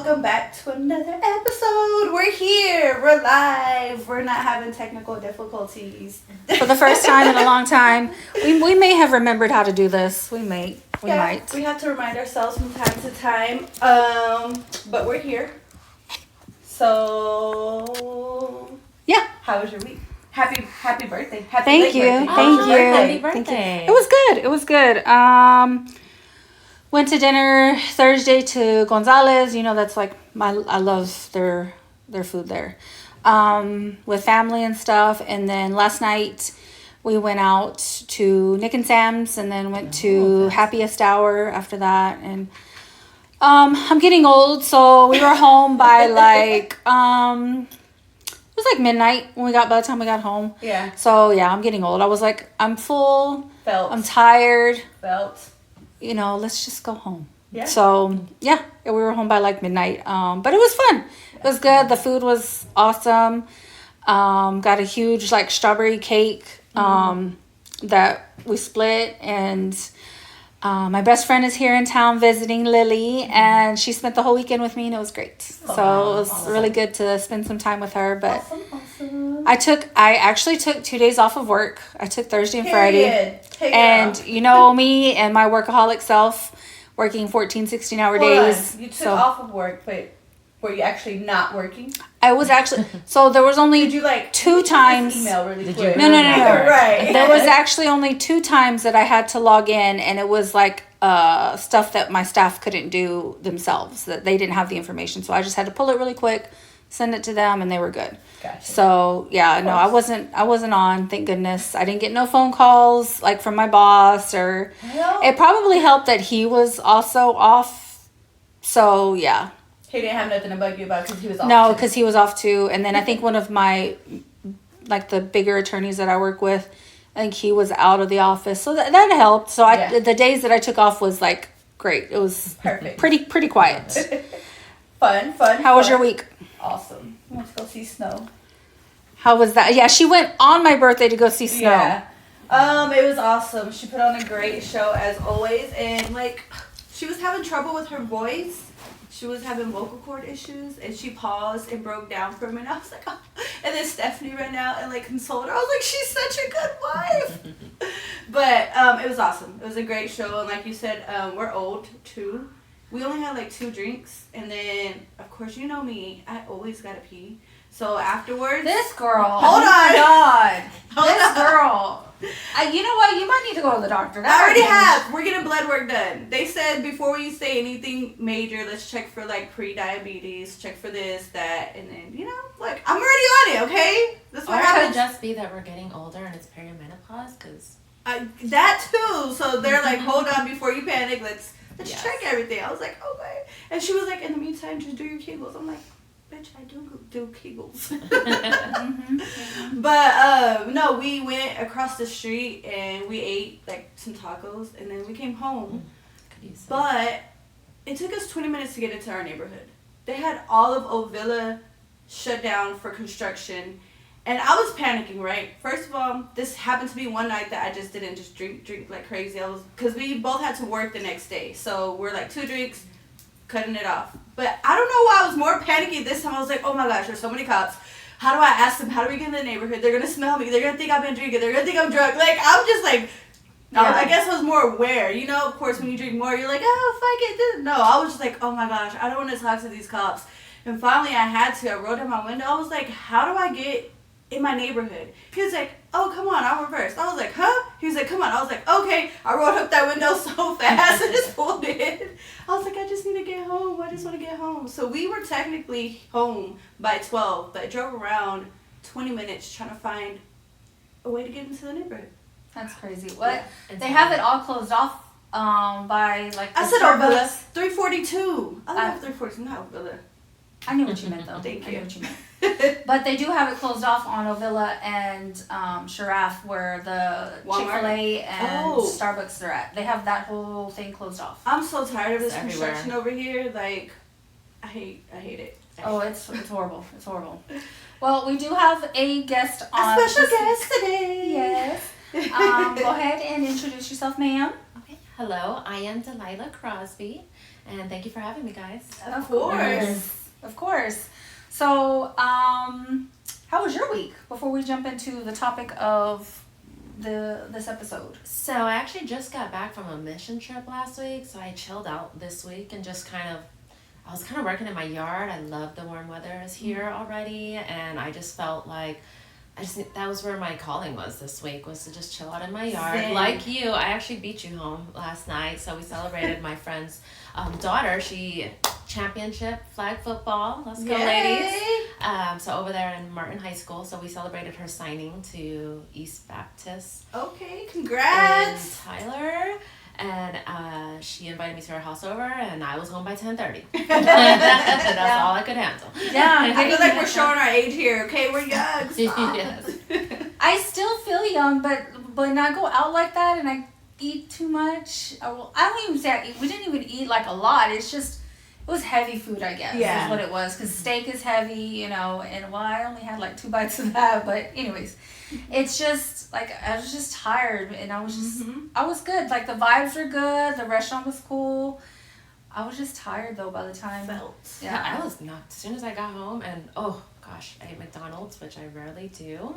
welcome back to another episode. We're here. We're live. We're not having technical difficulties. For the first time in a long time. We may have remembered how to do this. We might. We have to remind ourselves from time to time. But we're here. So yeah. How was your week? Happy birthday. Thank you. Happy birthday. It was good. Went to dinner Thursday to Gonzalez. You know, that's like I love their food there. With family and stuff. And then last night we went out to Nick and Sam's and then went to Happiest Hour after that. And I'm getting old, so we were home by like it was like midnight by the time we got home. Yeah. So yeah, I'm getting old. I was like, I'm full. I'm tired. You know, let's just go home. Yeah. So yeah, we were home by like midnight. But it was fun. It was good. The food was awesome. Got a huge like strawberry cake that we split, and my best friend is here in town visiting, Lily, and she spent the whole weekend with me, and it was great. So it was really good to spend some time with her. But awesome. I actually took 2 days off of work. I took Thursday and Friday. And you know me and my workaholic self, working 14, 16-hour days. You took off of work, but were you actually not working? I was actually, so there was only Did you like 2 times. Email really quick? No. Right. There was actually only 2 times that I had to log in, and it was like stuff that my staff couldn't do themselves, that they didn't have the information. So I just had to pull it really quick, send it to them, and they were good. Gotcha. So yeah, no, I wasn't on, thank goodness. I didn't get no phone calls like from my boss, or it probably helped that he was also off. So yeah. He didn't have nothing to bug you about because he was off. No, because he was off too. And then I think one of my, like the bigger attorneys that I work with, I think he was out of the office. So that helped. So the days that I took off was like great. It was perfect. Pretty quiet. Fun. How was your week? Awesome. I went to go see snow. How was that? Yeah, she went on my birthday to go see snow. Yeah. It was awesome. She put on a great show as always, and like she was having trouble with her voice. She was having vocal cord issues, and she paused and broke down for a minute. I was like, oh. And then Stephanie ran out and like consoled her. I was like, she's such a good wife. But it was awesome. It was a great show, and like you said, we're old too. We only had like 2 drinks, and then of course you know me, I always gotta pee. So afterwards, this girl. Hold on. God. This girl. You know what? You might need to go to the doctor. I already have. We're getting blood work done. They said before we say anything major, let's check for like pre-diabetes, check for this, that, and then look, I'm already on it. Okay, that's what happens. Or it could just be that we're getting older and it's perimenopause, because that too. So they're like, hold on, before you panic, let's check everything. I was like, okay, and she was like, in the meantime, just do your Kegels. I'm like, bitch, I do Kegels. But no, we went across the street and we ate like some tacos, and then we came home. But it took us 20 minutes to get into our neighborhood. They had all of Ovilla shut down for construction, and I was panicking. Right, first of all, this happened to be one night that I just didn't just drink like crazy. Because we both had to work the next day, so we're like 2 drinks, cutting it off. But I don't know why I was more panicky this time. I was like, oh my gosh, there's so many cops. How do I ask them? How do we get in the neighborhood? They're going to smell me. They're going to think I've been drinking. They're going to think I'm drunk. Like, I'm just like, I guess I was more aware. You know, of course, when you drink more, you're like, oh, fuck it. No, I was just like, oh my gosh, I don't want to talk to these cops. And finally, I had to. I rolled down my window. I was like, how do I get in my neighborhood? He was like, oh, come on, I'll reverse. I was like, huh? He was like, come on. I was like, okay. I rolled up that window so fast and just pulled in. I was like, I just need to get home. I just want to get home. So we were technically home by 12, but I drove around 20 minutes trying to find a way to get into the neighborhood. That's crazy. What? Yeah, they have it all closed off by like I said Ovilla. 342. I love 342, not Ovilla. I knew what you meant though. Thank you. I knew what you meant. But they do have it closed off on Ovilla and Giraffe, where the Chick-fil-A and Starbucks are at. They have that whole thing closed off. I'm so tired of this construction over here. Like, I hate it. Oh, it's horrible. It's horrible. Well, we do have a guest on. A special guest today. Yes. Go ahead and introduce yourself, ma'am. Okay. Hello, I am Delilah Crosby, And thank you for having me, guys. Of course. Of course. So, how was your week before we jump into the topic of this episode? So I actually just got back from a mission trip last week, so I chilled out this week and just I was kind of working in my yard. I love the warm weather is here already, and I just felt like that was where my calling was this week, was to just chill out in my yard. Same. Like you, I actually beat you home last night, so we celebrated my friend's daughter. She championship flag football. Let's go, ladies. So over there in Martin High School, so we celebrated her signing to East Baptist. Okay, congrats. In Tyler. And she invited me to her house over, and I was home by 10:30. That's all I could handle. Yeah, I feel like we're showing our age here. Okay, we're young. Yes. I still feel young, but when I go out like that and I eat too much, I don't even say I eat. We didn't even eat like a lot. It's just, it was heavy food, I guess. Yeah. Is what it was. Because steak is heavy, you know, and well, I only had like 2 bites of that. But anyways, it's just like, I was just tired, and I was just, I was good. Like the vibes were good. The restaurant was cool. I was just tired though by the time. Yeah, I was knocked as soon as I got home, and oh gosh, I ate McDonald's, which I rarely do.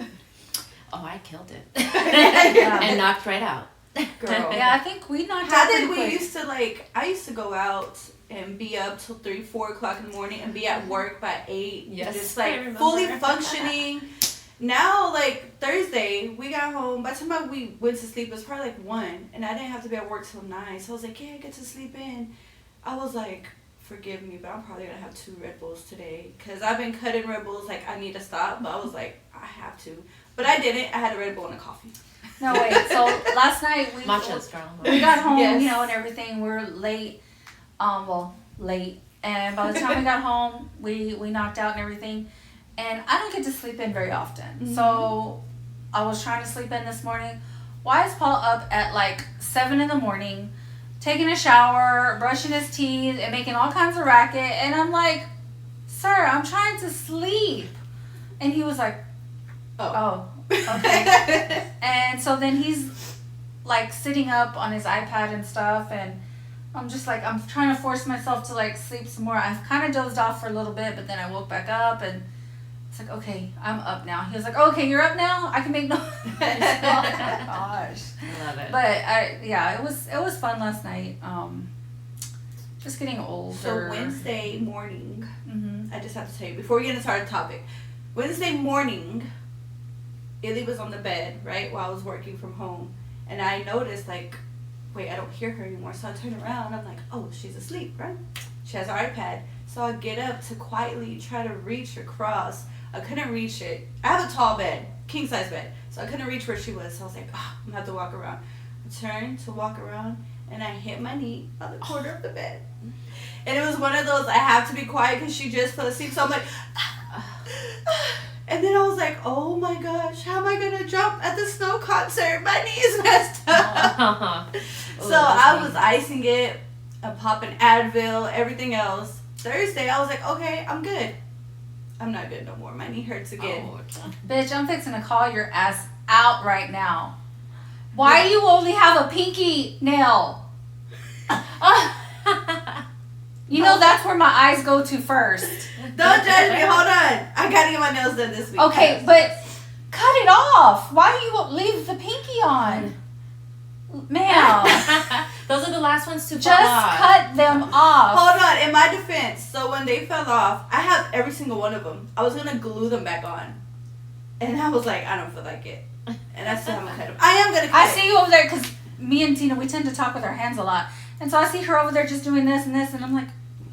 Oh, I killed it. And knocked right out. Girl. Yeah, I think we knocked How out did pretty we quick. used to I used to go out and be up till 3, 4 o'clock in the morning and be at work by 8. Yes, Just I remember. fully functioning. Now, Thursday, we got home. By the time we went to sleep, it was probably 1, and I didn't have to be at work till 9. So I was like, yeah, I get to sleep in. I was like, forgive me, but I'm probably gonna have 2 Red Bulls today, because I've been cutting Red Bulls. I need to stop, but I was like, I have to. But I didn't. I had a Red Bull and a coffee. No, wait. So last night we Matchas, girl. we got home, Yes. you know, and everything. We were late. Late. And by the time we got home, we knocked out and everything. And I don't get to sleep in very often. Mm-hmm. So I was trying to sleep in this morning. Why is Paul up at 7 in the morning, taking a shower, brushing his teeth, and making all kinds of racket? And I'm like, sir, I'm trying to sleep. And he was like, oh okay. And so then he's sitting up on his iPad and stuff, and I'm just I'm trying to force myself to sleep some more. I've kind of dozed off for a little bit, but then I woke back up, and it's okay, I'm up now. He was like, okay, you're up now? I can make noise. Oh my gosh. I love it. But it was fun last night. Just getting older. So Wednesday morning, Mm-hmm. I just have to tell you, before we get into our topic, Wednesday morning, Illy was on the bed, right, while I was working from home. And I noticed, wait, I don't hear her anymore. So I turn around, I'm like, oh, she's asleep, right? She has her iPad. So I get up to quietly try to reach across. I couldn't reach it. I have a tall bed, king size bed. So I couldn't reach where she was. So I was like, oh, I'm going to have to walk around. I turned to walk around, and I hit my knee on the corner of the bed. And it was one of those, I have to be quiet because she just fell asleep. So I'm like, and then I was like, oh my gosh, how am I going to jump at the Snow concert? My knee is messed up. So I was icing it, popping Advil, everything else. Thursday, I was like, okay, I'm good. I'm not good no more. My knee hurts again. Oh, okay. Bitch, I'm fixing to call your ass out right now. Why do you only have a pinky nail? You know that's where my eyes go to first. Don't judge me. Hold on. I got to get my nails done this week. Okay, but cut it off. Why do you leave the pinky on? Ma'am, Those are the last ones to fall just off. cut them off. Hold on. In my defense, so when they fell off, I have every single one of them. I was going to glue them back on. And I was like, I don't feel like it. And I still haven't cut them. I am going to cut I see you over there because me and Tina, we tend to talk with our hands a lot. And so I see her over there just doing this and this, and I'm like,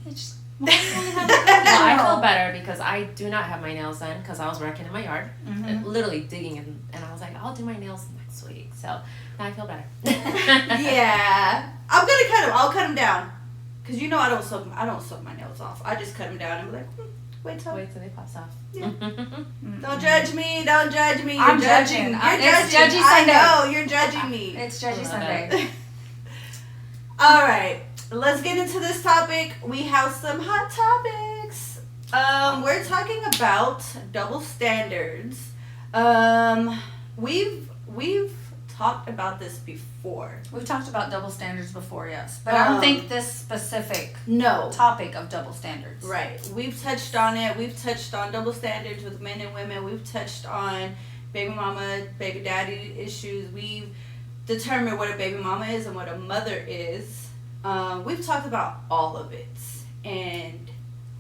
bitch, why do you only have a pinky Well, I nail? feel better because I do not have my nails done because I was working in my yard, Mhm. literally digging in, and I was like, I'll do my nails next week. So now I feel better. Yeah. I'm going to cut them. I'll cut them down. Because you know I don't suck my nails off. I just cut them down and be like, wait till. Wait till they pops off. Yeah. Don't judge me. Don't judge me. You're I'm judging. judging. You're It's judging. Judgy I Sunday. know. You're judging me. It's Judgy I love Sunday. All right. Let's get into this topic. We have some hot topics. We're talking about double standards. We've talked about this before. We've talked about double standards before, yes. But I don't think this specific topic of double standards. Right. We've touched on it. We've touched on double standards with men and women. We've touched on baby mama, baby daddy issues. We've determined what a baby mama is and what a mother is. We've talked about all of it. And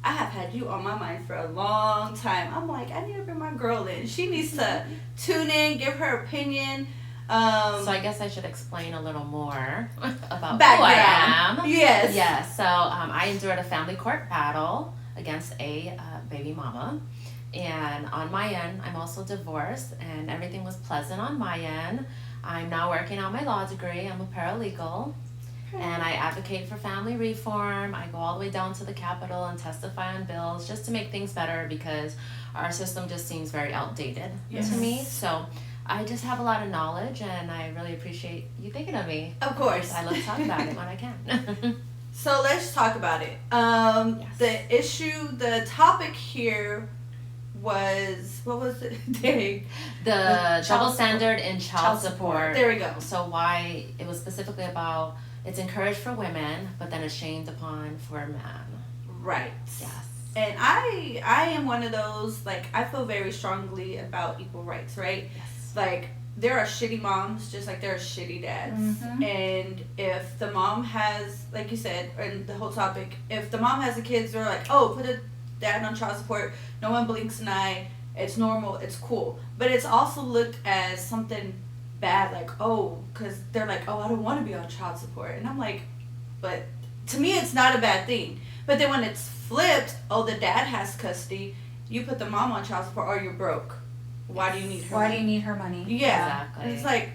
I have had you on my mind for a long time. I'm like, I need to bring my girl in. She needs to tune in, give her opinion. So I guess I should explain a little more about background. who I am. Yes. Yes. So I endured a family court battle against a baby mama. And on my end, I'm also divorced, and everything was pleasant on my end. I'm now working on my law degree. I'm a paralegal. And I advocate for family reform. I go all the way down to the Capitol and testify on bills just to make things better because our system just seems very outdated to me. So I just have a lot of knowledge, and I really appreciate you thinking of me. Of course. I love to talk about it when I can. So let's talk about it. The topic here was, what was it? Dang. The double standard in child support. There we go. So why it was specifically about it's encouraged for women, but then it's shamed upon for men. Right. Yes. And I am one of those, like, I feel very strongly about equal rights, right? Yes. Like, there are shitty moms just like there are shitty dads. Mm-hmm. And if the mom has, like you said, and the whole topic, if the mom has the kids, they're like, oh, put a dad on child support, no one blinks an eye, it's normal, it's cool. But it's also looked as something bad, like, oh, because they're like, oh, I don't want to be on child support. And I'm like, but to me it's not a bad thing. But then when it's flipped, oh, the dad has custody, you put the mom on child support, or you're broke. Why do you need her Why money? do you need her money? Yeah. Exactly. And it's like,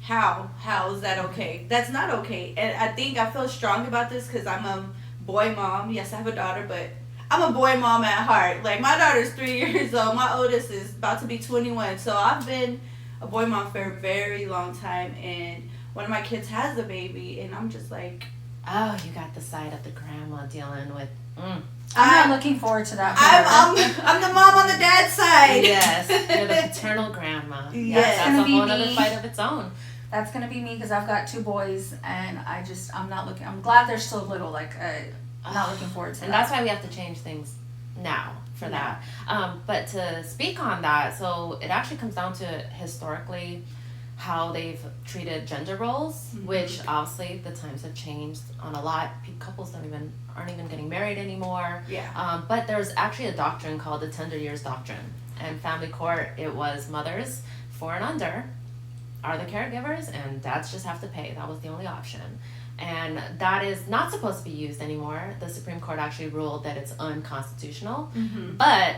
how is that okay? That's not okay. And I think I feel strong about this because I'm a boy mom. Yes, I have a daughter, but I'm a boy mom at heart. Like, my daughter's 3 years old. My oldest is about to be 21. So I've been a boy mom for a very long time, and one of my kids has a baby, and I'm just like, Oh, you got the side of the grandma dealing with. I'm not looking forward to that. I'm the mom on the dad's side. Yes, you're the paternal grandma. Yes. That's a whole other fight of its own. That's gonna be me because I've got 2 boys, and I'm not looking. I'm glad they're still little. Like, I'm not looking forward to that. And that's why we have to change things now for that. But to speak on that, so it actually comes down to historically how they've treated gender roles, which obviously the times have changed on a lot. Couples aren't even getting married anymore. Yeah. But there's actually a doctrine called the tender years doctrine. And family court, it was mothers 4 and under are the caregivers, and dads just have to pay. That was the only option. And that is not supposed to be used anymore. The Supreme Court actually ruled that it's unconstitutional. But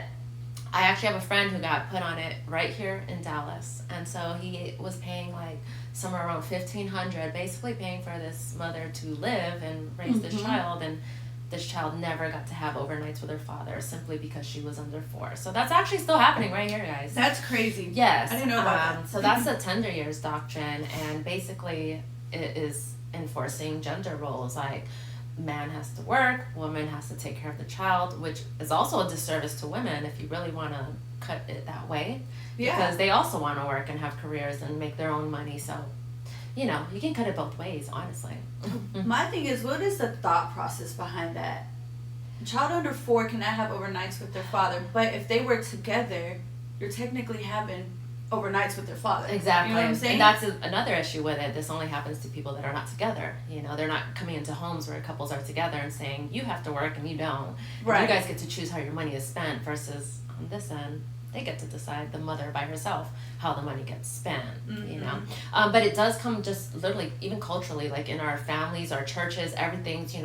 I actually have a friend who got put on it right here in Dallas. And so he was paying like somewhere around $1,500, basically paying for this mother to live and raise this child. And this child never got to have overnights with her father simply because she was under 4. So that's actually still happening right here, guys. That's crazy. Yes. I didn't know about that. So that's the tender years doctrine, and basically it is enforcing gender roles. Like, man has to work, woman has to take care of the child, which is also a disservice to women if you really want to cut it that way. Yeah. Because they also want to work and have careers and make their own money. So, you can cut it both ways, honestly. My thing is, what is the thought process behind that? A child under 4 cannot have overnights with their father, but if they were together, you're technically having overnights with their father. Exactly. You know what I'm saying? And that's another issue with it. This only happens to people that are not together. They're not coming into homes where couples are together and saying, you have to work and you don't. Right. And you guys get to choose how your money is spent, versus on this end, they get to decide, the mother by herself, how the money gets spent, But it does come just literally, even culturally, like in our families, our churches, everything's,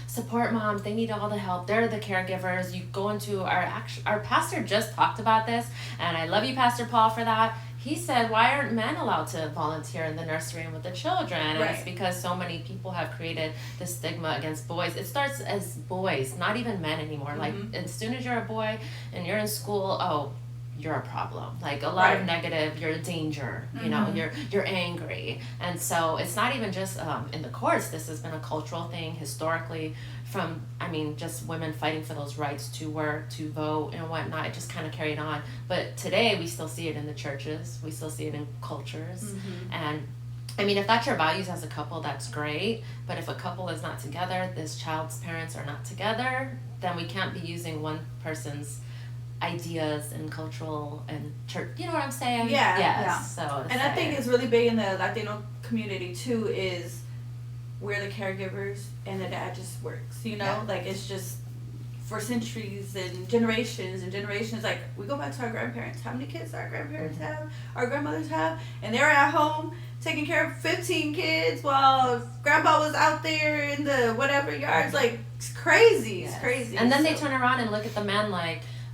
support moms, they need all the help. They're the caregivers. You go into our pastor just talked about this, and I love you, Pastor Paul, for that. He said, why aren't men allowed to volunteer in the nursery and with the children? And it's because so many people have created this stigma against boys. It starts as boys, not even men anymore. Like, as soon as you're a boy and you're in school, you're a problem. Like a lot of negative, you're a danger, you know, you're angry. And so it's not even just in the courts. This has been a cultural thing historically from, I mean, just women fighting for those rights to work, to vote and whatnot. It just kind of carried on. But today we still see it in the churches. We still see it in cultures. And I mean, if that's your values as a couple, that's great. But if a couple is not together, this child's parents are not together, then we can't be using one person's ideas and cultural and church, you know what I'm saying? Yeah. So and I think it's really big in the Latino community too, is we're the caregivers and the dad just works, you know? Like it's just for centuries and generations, like we go back to our grandparents. How many kids our grandparents have, our grandmothers have, and they're at home taking care of 15 kids while grandpa was out there in the whatever yards. Like it's crazy. It's crazy. And then they turn around and look at the men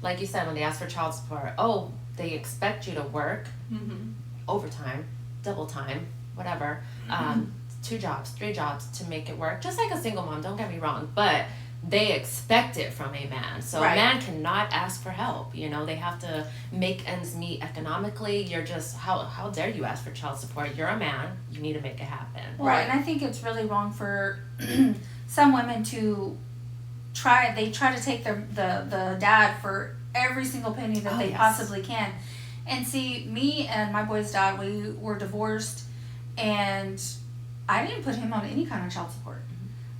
like you said, when they ask for child support, oh, they expect you to work overtime, double time, whatever, 2 jobs, 3 jobs to make it work. Just like a single mom, don't get me wrong, but they expect it from a man. So a man cannot ask for help. You know, they have to make ends meet economically. You're just, how dare you ask for child support? You're a man. You need to make it happen. Well, and I think it's really wrong for some women to try to take the dad for every single penny that they possibly can. And see, me and my boy's dad, we were divorced, and I didn't put him on any kind of child support.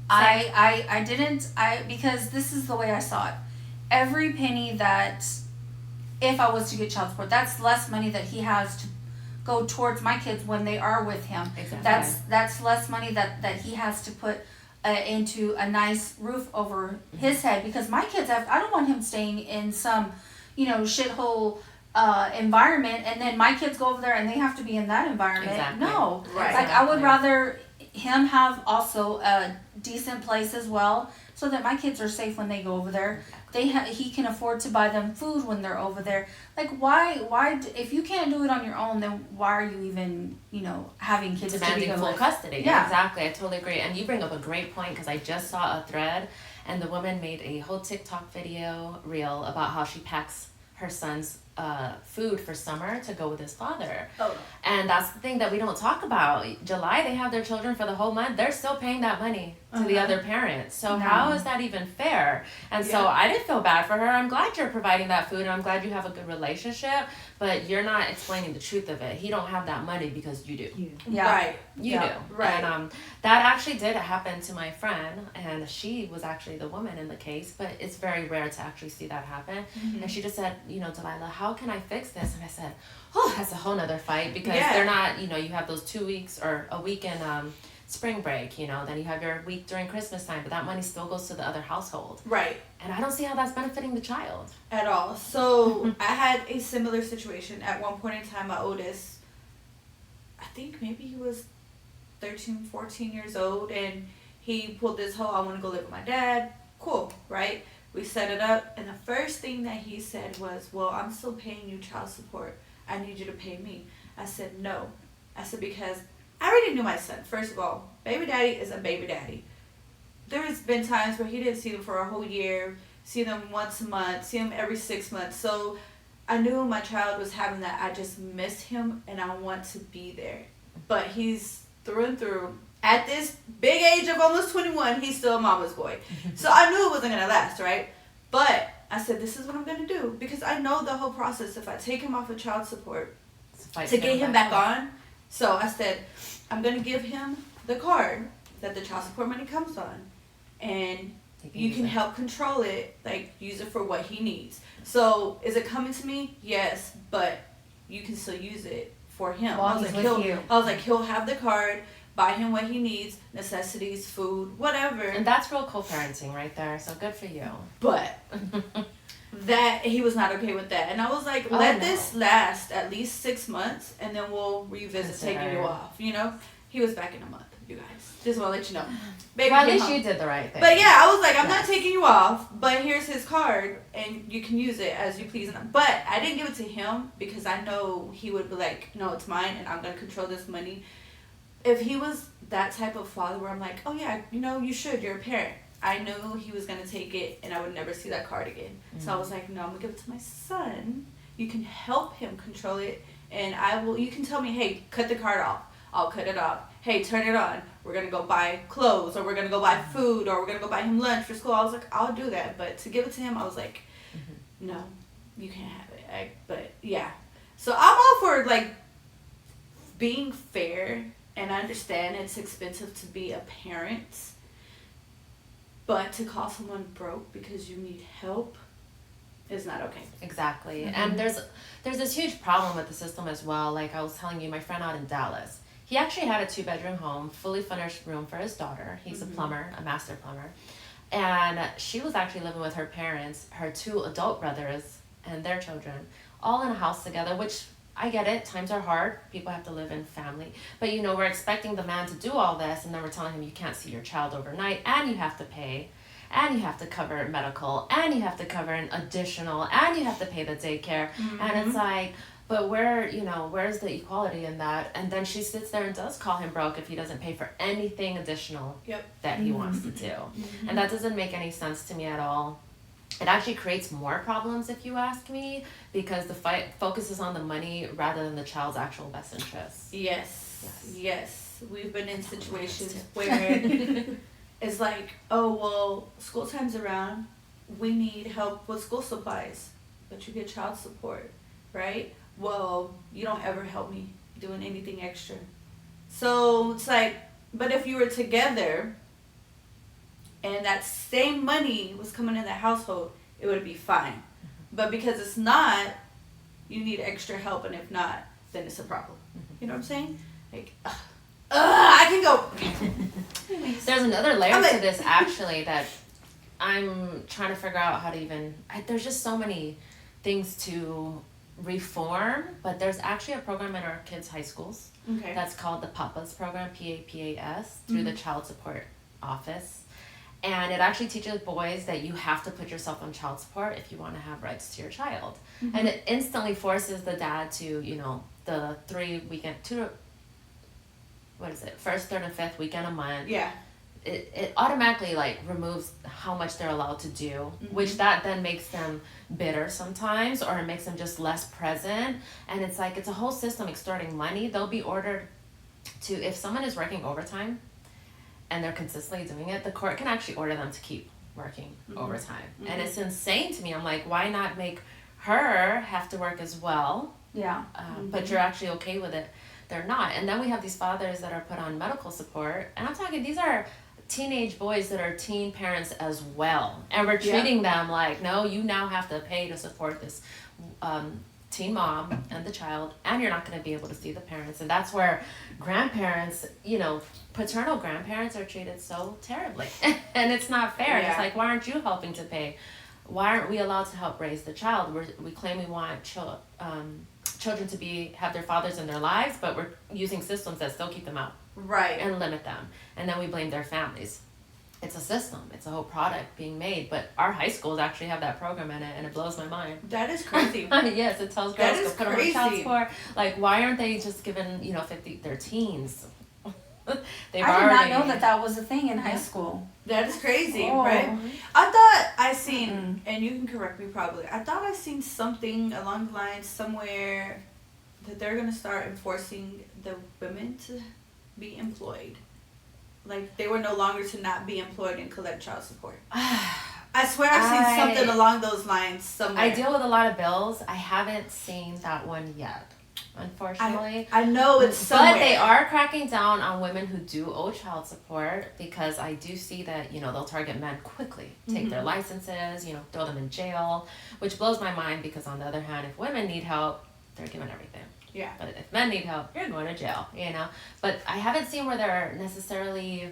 I didn't, because this is the way I saw it. Every penny that, if I was to get child support, that's less money that he has to go towards my kids when they are with him. Exactly. That's less money that he has to put into a nice roof over his head, because my kids I don't want him staying in some, shithole environment, and then my kids go over there and they have to be in that environment. Exactly. No. Right. Like, I would rather him have also a decent place as well, so that my kids are safe when they go over there. He can afford to buy them food when they're over there. Like, why if you can't do it on your own, then why are you even, having kids demanding full custody? Yeah, exactly. I totally agree. And you bring up a great point, because I just saw a thread, and the woman made a whole TikTok video reel about how she packs her son's food for summer to go with his father. Oh. And that's the thing that we don't talk about. July, they have their children for the whole month. They're still paying that money to the other parents. So how is that even fair? And so I didn't feel bad for her. I'm glad you're providing that food, and I'm glad you have a good relationship, but you're not explaining the truth of it. He don't have that money because you do. Yeah. Right. You do. Right. And that actually did happen to my friend, and she was actually the woman in the case, but it's very rare to actually see that happen. Mm-hmm. And she just said, Delilah, how can I fix this? And I said, that's a whole nother fight, because they're not, you have those 2 weeks or a week in spring break, then you have your week during Christmas time, but that money still goes to the other household. Right. And I don't see how that's benefiting the child. At all. So I had a similar situation. At one point in time, my oldest, I think maybe he was 13, 14 years old, and he pulled this whole, I want to go live with my dad. Cool, right? We set it up, and the first thing that he said was, well, I'm still paying you child support. I need you to pay me. I said, no. I said, because I already knew my son. First of all, baby daddy is a baby daddy. There has been times where he didn't see them for a whole year, see them once a month, see them every 6 months. So I knew my child was having that. I just miss him, and I want to be there. But he's through and through. At this big age of almost 21, he's still a mama's boy. So I knew it wasn't going to last, right? But I said, this is what I'm going to do. Because I know the whole process. If I take him off of child support to get him back on. So I said, I'm going to give him the card that the child support money comes on. And you can help control it, like use it for what he needs. So is it coming to me? Yes, but you can still use it for him. I was like, he'll have the card. Buy him what he needs, necessities, food, whatever. And that's real co-parenting right there, so good for you. But that he was not okay with that. And I was like, this last at least 6 months, and then we'll revisit taking you off, He was back in a month, you guys. Just want to let you know. Baby, well, at least you did the right thing. But yeah, I was like, I'm not taking you off, but here's his card, and you can use it as you please. But I didn't give it to him, because I know he would be like, no, it's mine, and I'm going to control this money. If he was that type of father where I'm like, oh yeah, you should, you're a parent. I knew he was going to take it, and I would never see that card again. Mm-hmm. So I was like, no, I'm going to give it to my son. you can help him control it. And you can tell me, hey, cut the card off. I'll cut it off. Hey, turn it on. We're going to go buy clothes, or we're going to go buy food, or we're going to go buy him lunch for school. I was like, I'll do that. But to give it to him, I was like, no, you can't have it. But yeah. So I'm all for, like, being fair. And I understand it's expensive to be a parent. But to call someone broke because you need help is not okay. Exactly. And there's this huge problem with the system as well. Like I was telling you, my friend out in Dallas, he actually had a 2-bedroom home, fully furnished room for his daughter. He's a plumber, a master plumber. And she was actually living with her parents, her 2 adult brothers, and their children, all in a house together, which I get it. Times are hard. People have to live in family. But, you know, we're expecting the man to do all this, and then we're telling him you can't see your child overnight, and you have to pay, and you have to cover medical, and you have to cover an additional, and you have to pay the daycare. And it's like, but where's the equality in that? And then she sits there and does call him broke if he doesn't pay for anything additional that he wants to do. And that doesn't make any sense to me at all. It actually creates more problems, if you ask me, because the fight focuses on the money rather than the child's actual best interests. Yes. We've been in situations where it's like, oh, well, school time's around. We need help with school supplies, but you get child support, right? Well, you don't ever help me doing anything extra. So it's like, but if you were together and that same money was coming in the household, it would be fine. But because it's not, you need extra help, and if not, then it's a problem. You know what I'm saying? Like, I can go. There's another layer to this, actually, that I'm trying to figure out how to even... there's just so many things to reform, but there's actually a program in our kids' high schools that's called the PAPAS program, PAPAS, through the Child Support Office. And it actually teaches boys that you have to put yourself on child support if you want to have rights to your child. And it instantly forces the dad to, you know, the 3 weekend, first, third, and fifth weekend a month. Yeah. It automatically, like, removes how much they're allowed to do, which that then makes them bitter sometimes, or it makes them just less present. And it's like, it's a whole system extorting money. They'll be ordered to, if someone is working overtime, and they're consistently doing it, the court can actually order them to keep working overtime. And it's insane to me. I'm like, why not make her have to work as well? Yeah. But you're actually okay with it. They're not. And then we have these fathers that are put on medical support. And I'm talking, these are teenage boys that are teen parents as well. And we're treating them like, no, you now have to pay to support this teen mom and the child, and you're not going to be able to see the parents. And that's where grandparents, you know, paternal grandparents are treated so terribly. And it's not fair. It's like, why aren't you helping to pay? Why aren't we allowed to help raise the child? We claim we want children to have their fathers in their lives, but we're using systems that still keep them out. Right. And limit them. And then we blame their families. It's a system. It's a whole product being made. But our high schools actually have that program in it, and it blows my mind. That is crazy. Yes, it tells girls to put them on child support. Like, why aren't they just given, you know, 50? They're teens. I did not know that was a thing in high school. That is crazy, right? I thought I seen, and you can correct me probably, I thought I seen something along the lines somewhere that they're going to start enforcing the women to be employed. Like, they were no longer to not be employed and collect child support. I swear I've seen something along those lines somewhere. I deal with a lot of bills. I haven't seen that one yet, unfortunately. I know it's somewhere. But they are cracking down on women who do owe child support, because I do see that, you know, they'll target men quickly, take their licenses, you know, throw them in jail, which blows my mind, because on the other hand, if women need help, they're given everything. Yeah. But if men need help, you're going to jail, you know. But I haven't seen where they're necessarily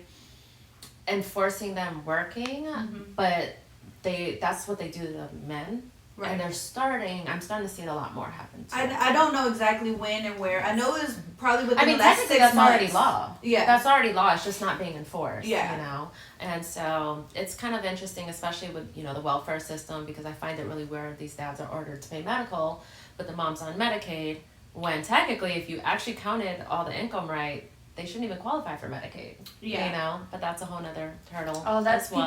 enforcing them working, but that's what they do to the men. Right. And I'm starting to see it a lot more happen too. I don't know exactly when and where. I know it's probably within the last technically 6 that's months. already law. Yeah. That's already law. It's just not being enforced. Yeah. You know? And so it's kind of interesting, especially with, you know, the welfare system, because I find it really weird these dads are ordered to pay medical, but the mom's on Medicaid, when technically if you actually counted all the income right, they shouldn't even qualify for Medicaid. Yeah. You know, but that's a whole nother hurdle. Oh, that's as well.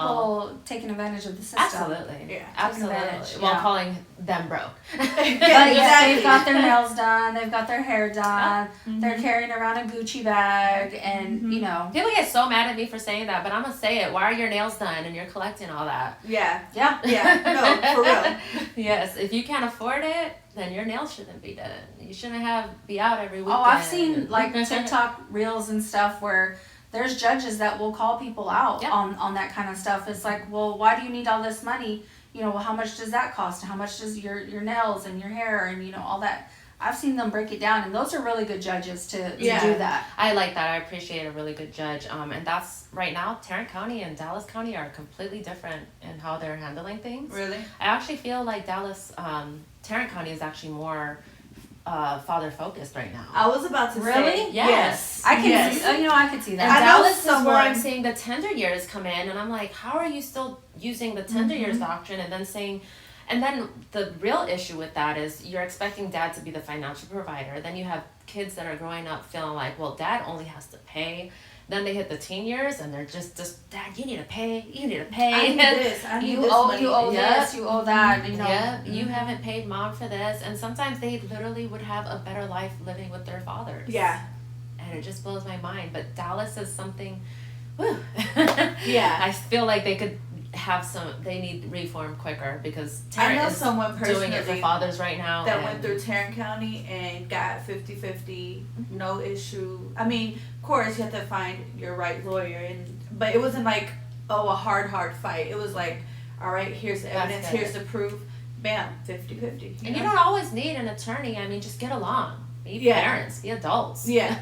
people taking advantage of the system. Absolutely. Yeah. Absolutely. advantage, While yeah. calling them broke. But yes, Exactly. they've got their nails done, they've got their hair done, Mhm. they're carrying around a Gucci bag, and you know. People get so mad at me for saying that, but I'm gonna say it. Why are your nails done and you're collecting all that? Yeah. Yeah. Yeah. No, for real. Yes, if you can't afford it, then your nails shouldn't be done. You shouldn't be out every weekend. Oh, I've seen like TikTok reels and stuff where there's judges that will call people out Yep. on that kind of stuff. It's like, well, why do you need all this money? You know, well, how much does that cost? How much does your nails and your hair and, you know, all that? I've seen them break it down, and those are really good judges to Yeah. do that. I like that. I appreciate a really good judge. And that's right now, Tarrant County and Dallas County are completely different in how they're handling things. Really? I actually feel like Tarrant County is actually more father focused right now. I was about to Really? say. Yes. I can Yes. see, you know, I could see And that. I know Dallas is where I'm someone- seeing the tender years come in, and I'm like, how are you still using the tender years Mm-hmm. doctrine and then saying, and then the real issue with that is you're expecting dad to be the financial provider. Then you have kids that are growing up feeling like, well, dad only has to pay. Then they hit the teen years and they're just dad, you need to pay, you need to pay. I need this. I need You this owe money. Yeah. this, you owe that, you know. Yeah, you haven't paid mom for this, and sometimes they literally would have a better life living with their fathers. Yeah. And it just blows my mind. But Dallas is something, whew. Yeah. I feel like they could they need reform quicker because I Tarrant know is someone doing it for personally fathers right now. that and went through Tarrant County and got 50-50, no issue. I mean, of course, you have to find your right lawyer, but it wasn't like, oh, a hard fight. It was like, all right, here's the That's evidence, good. here's the proof, bam, 50-50. And you don't always need an attorney. I mean, just get along. Be Yeah. parents. Be adults. Yeah.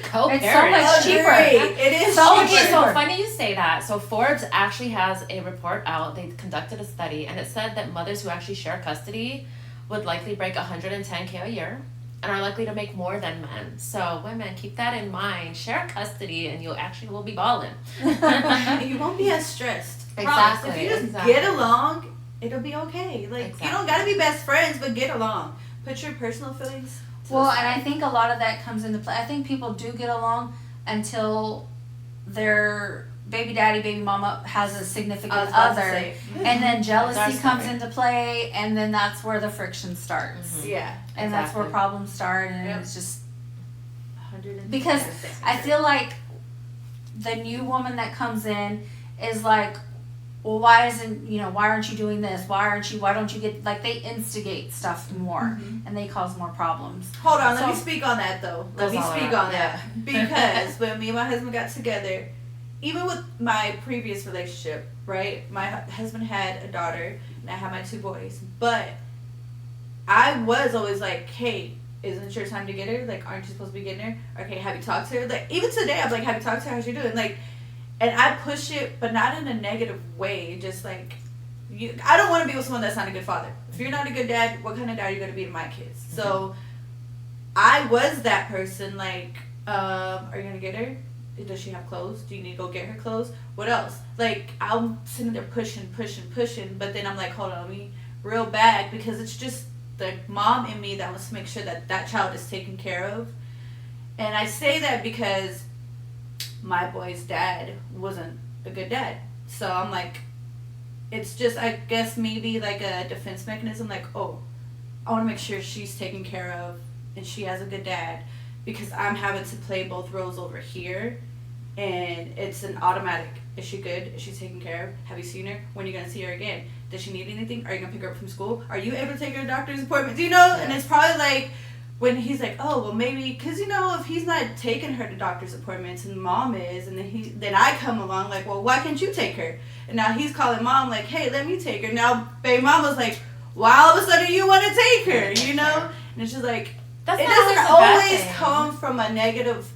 Co-parents. It's so much cheaper. It is So cheaper. Okay, so Sure. funny you say that. So Forbes actually has a report out. They conducted a study, and it said that mothers who actually share custody would likely break $110K a year and are likely to make more than men. So women, keep that in mind. Share custody, and you actually will be balling. You won't be as stressed. Promise. If you just get along, it'll be okay. Like, you don't gotta be best friends, but get along. Put your personal feelings to Well, the and I side. think a lot of that comes into play. I think people do get along until their baby daddy, baby mama has a I was significant about to other. say. And then jealousy That's comes right. into play, and then that's where the friction starts. Yeah. And that's where Exactly. problems start, and Yep. it's just 110%. because I feel like the new woman that comes in is like, well, why aren't you doing this? Why don't you get, like, they instigate stuff more and they cause more problems. Hold on, let me So- speak on that though. Let Goes me all speak around, on that. Because when me and my husband got together, even with my previous relationship, right? My husband had a daughter and I had my 2 boys. But I was always like, hey, isn't it your time to get her? Like, aren't you supposed to be getting her? Okay, have you talked to her? Like, even today, I'm like, have you talked to her? How's she doing? Like, and I push it, but not in a negative way. Just like, I don't want to be with someone that's not a good father. If you're not a good dad, what kind of dad are you going to be to my kids? So, I was that person. Like, are you going to get her? Does she have clothes? Do you need to go get her clothes? What else? Like, I'm sitting there pushing, but then I'm like, hold on, let me reel back because it's just the mom in me that wants to make sure that that child is taken care of. And I say that because my boy's dad wasn't a good dad. So I'm like, it's just, I guess maybe like a defense mechanism, like, oh, I want to make sure she's taken care of and she has a good dad because I'm having to play both roles over here. And it's an automatic. Is she good? Is she taken care of? Have you seen her? When are you going to see her again? Does she need anything? Are you going to pick her up from school? Are you able to take her to doctor's appointments? You know? Yeah. And it's probably like, when he's like, oh, well, maybe, because, you know, if he's not taking her to doctor's appointments and mom is, and then I come along like, well, why can't you take her? And now he's calling mom like, hey, let me take her. Now, baby mama's like, why all of a sudden you want to take her, you know? And it's just like, That's it not doesn't always a bad always thing. come from a negative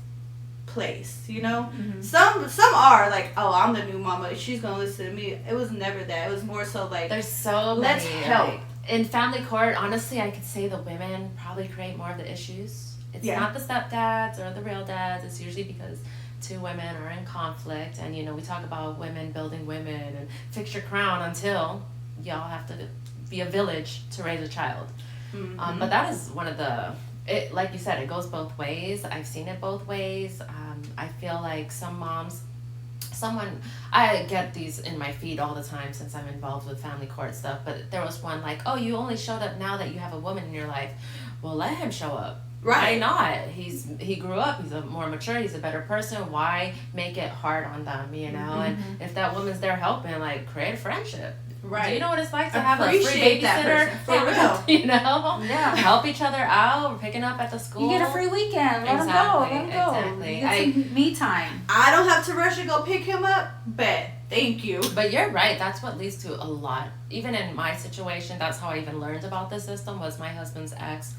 place, you know? Mm-hmm. Some are like, oh, I'm the new mama, she's going to listen to me. It was never that. It was more so like, There's so let's many. help. Like, in family court, honestly, I could say the women probably create more of the issues. It's Yeah. not the stepdads or the real dads. It's usually because 2 women are in conflict. And, you know, we talk about women building women and fix your crown until y'all have to be a village to raise a child. mhm. But that is one of the it, like you said, it goes both ways. I've seen it both ways. I feel like some moms, I get these in my feed all the time since I'm involved with family court stuff, but there was one like, oh, you only showed up now that you have a woman in your life. Well, let him show up. Why not? He grew up, he's more mature, he's a better person. Why make it hard on them, you know? And if that woman's there helping, like, create a friendship. Right. Do you know what it's like to have a free babysitter? For real. You know? Yeah. Help each other out. We're picking up at the school. You get a free weekend. Let them go. Exactly. You get some me time. I don't have to rush and go pick him up. Bet. Thank you. But you're right. That's what leads to a lot. Even in my situation, that's how I even learned about this system, was my husband's ex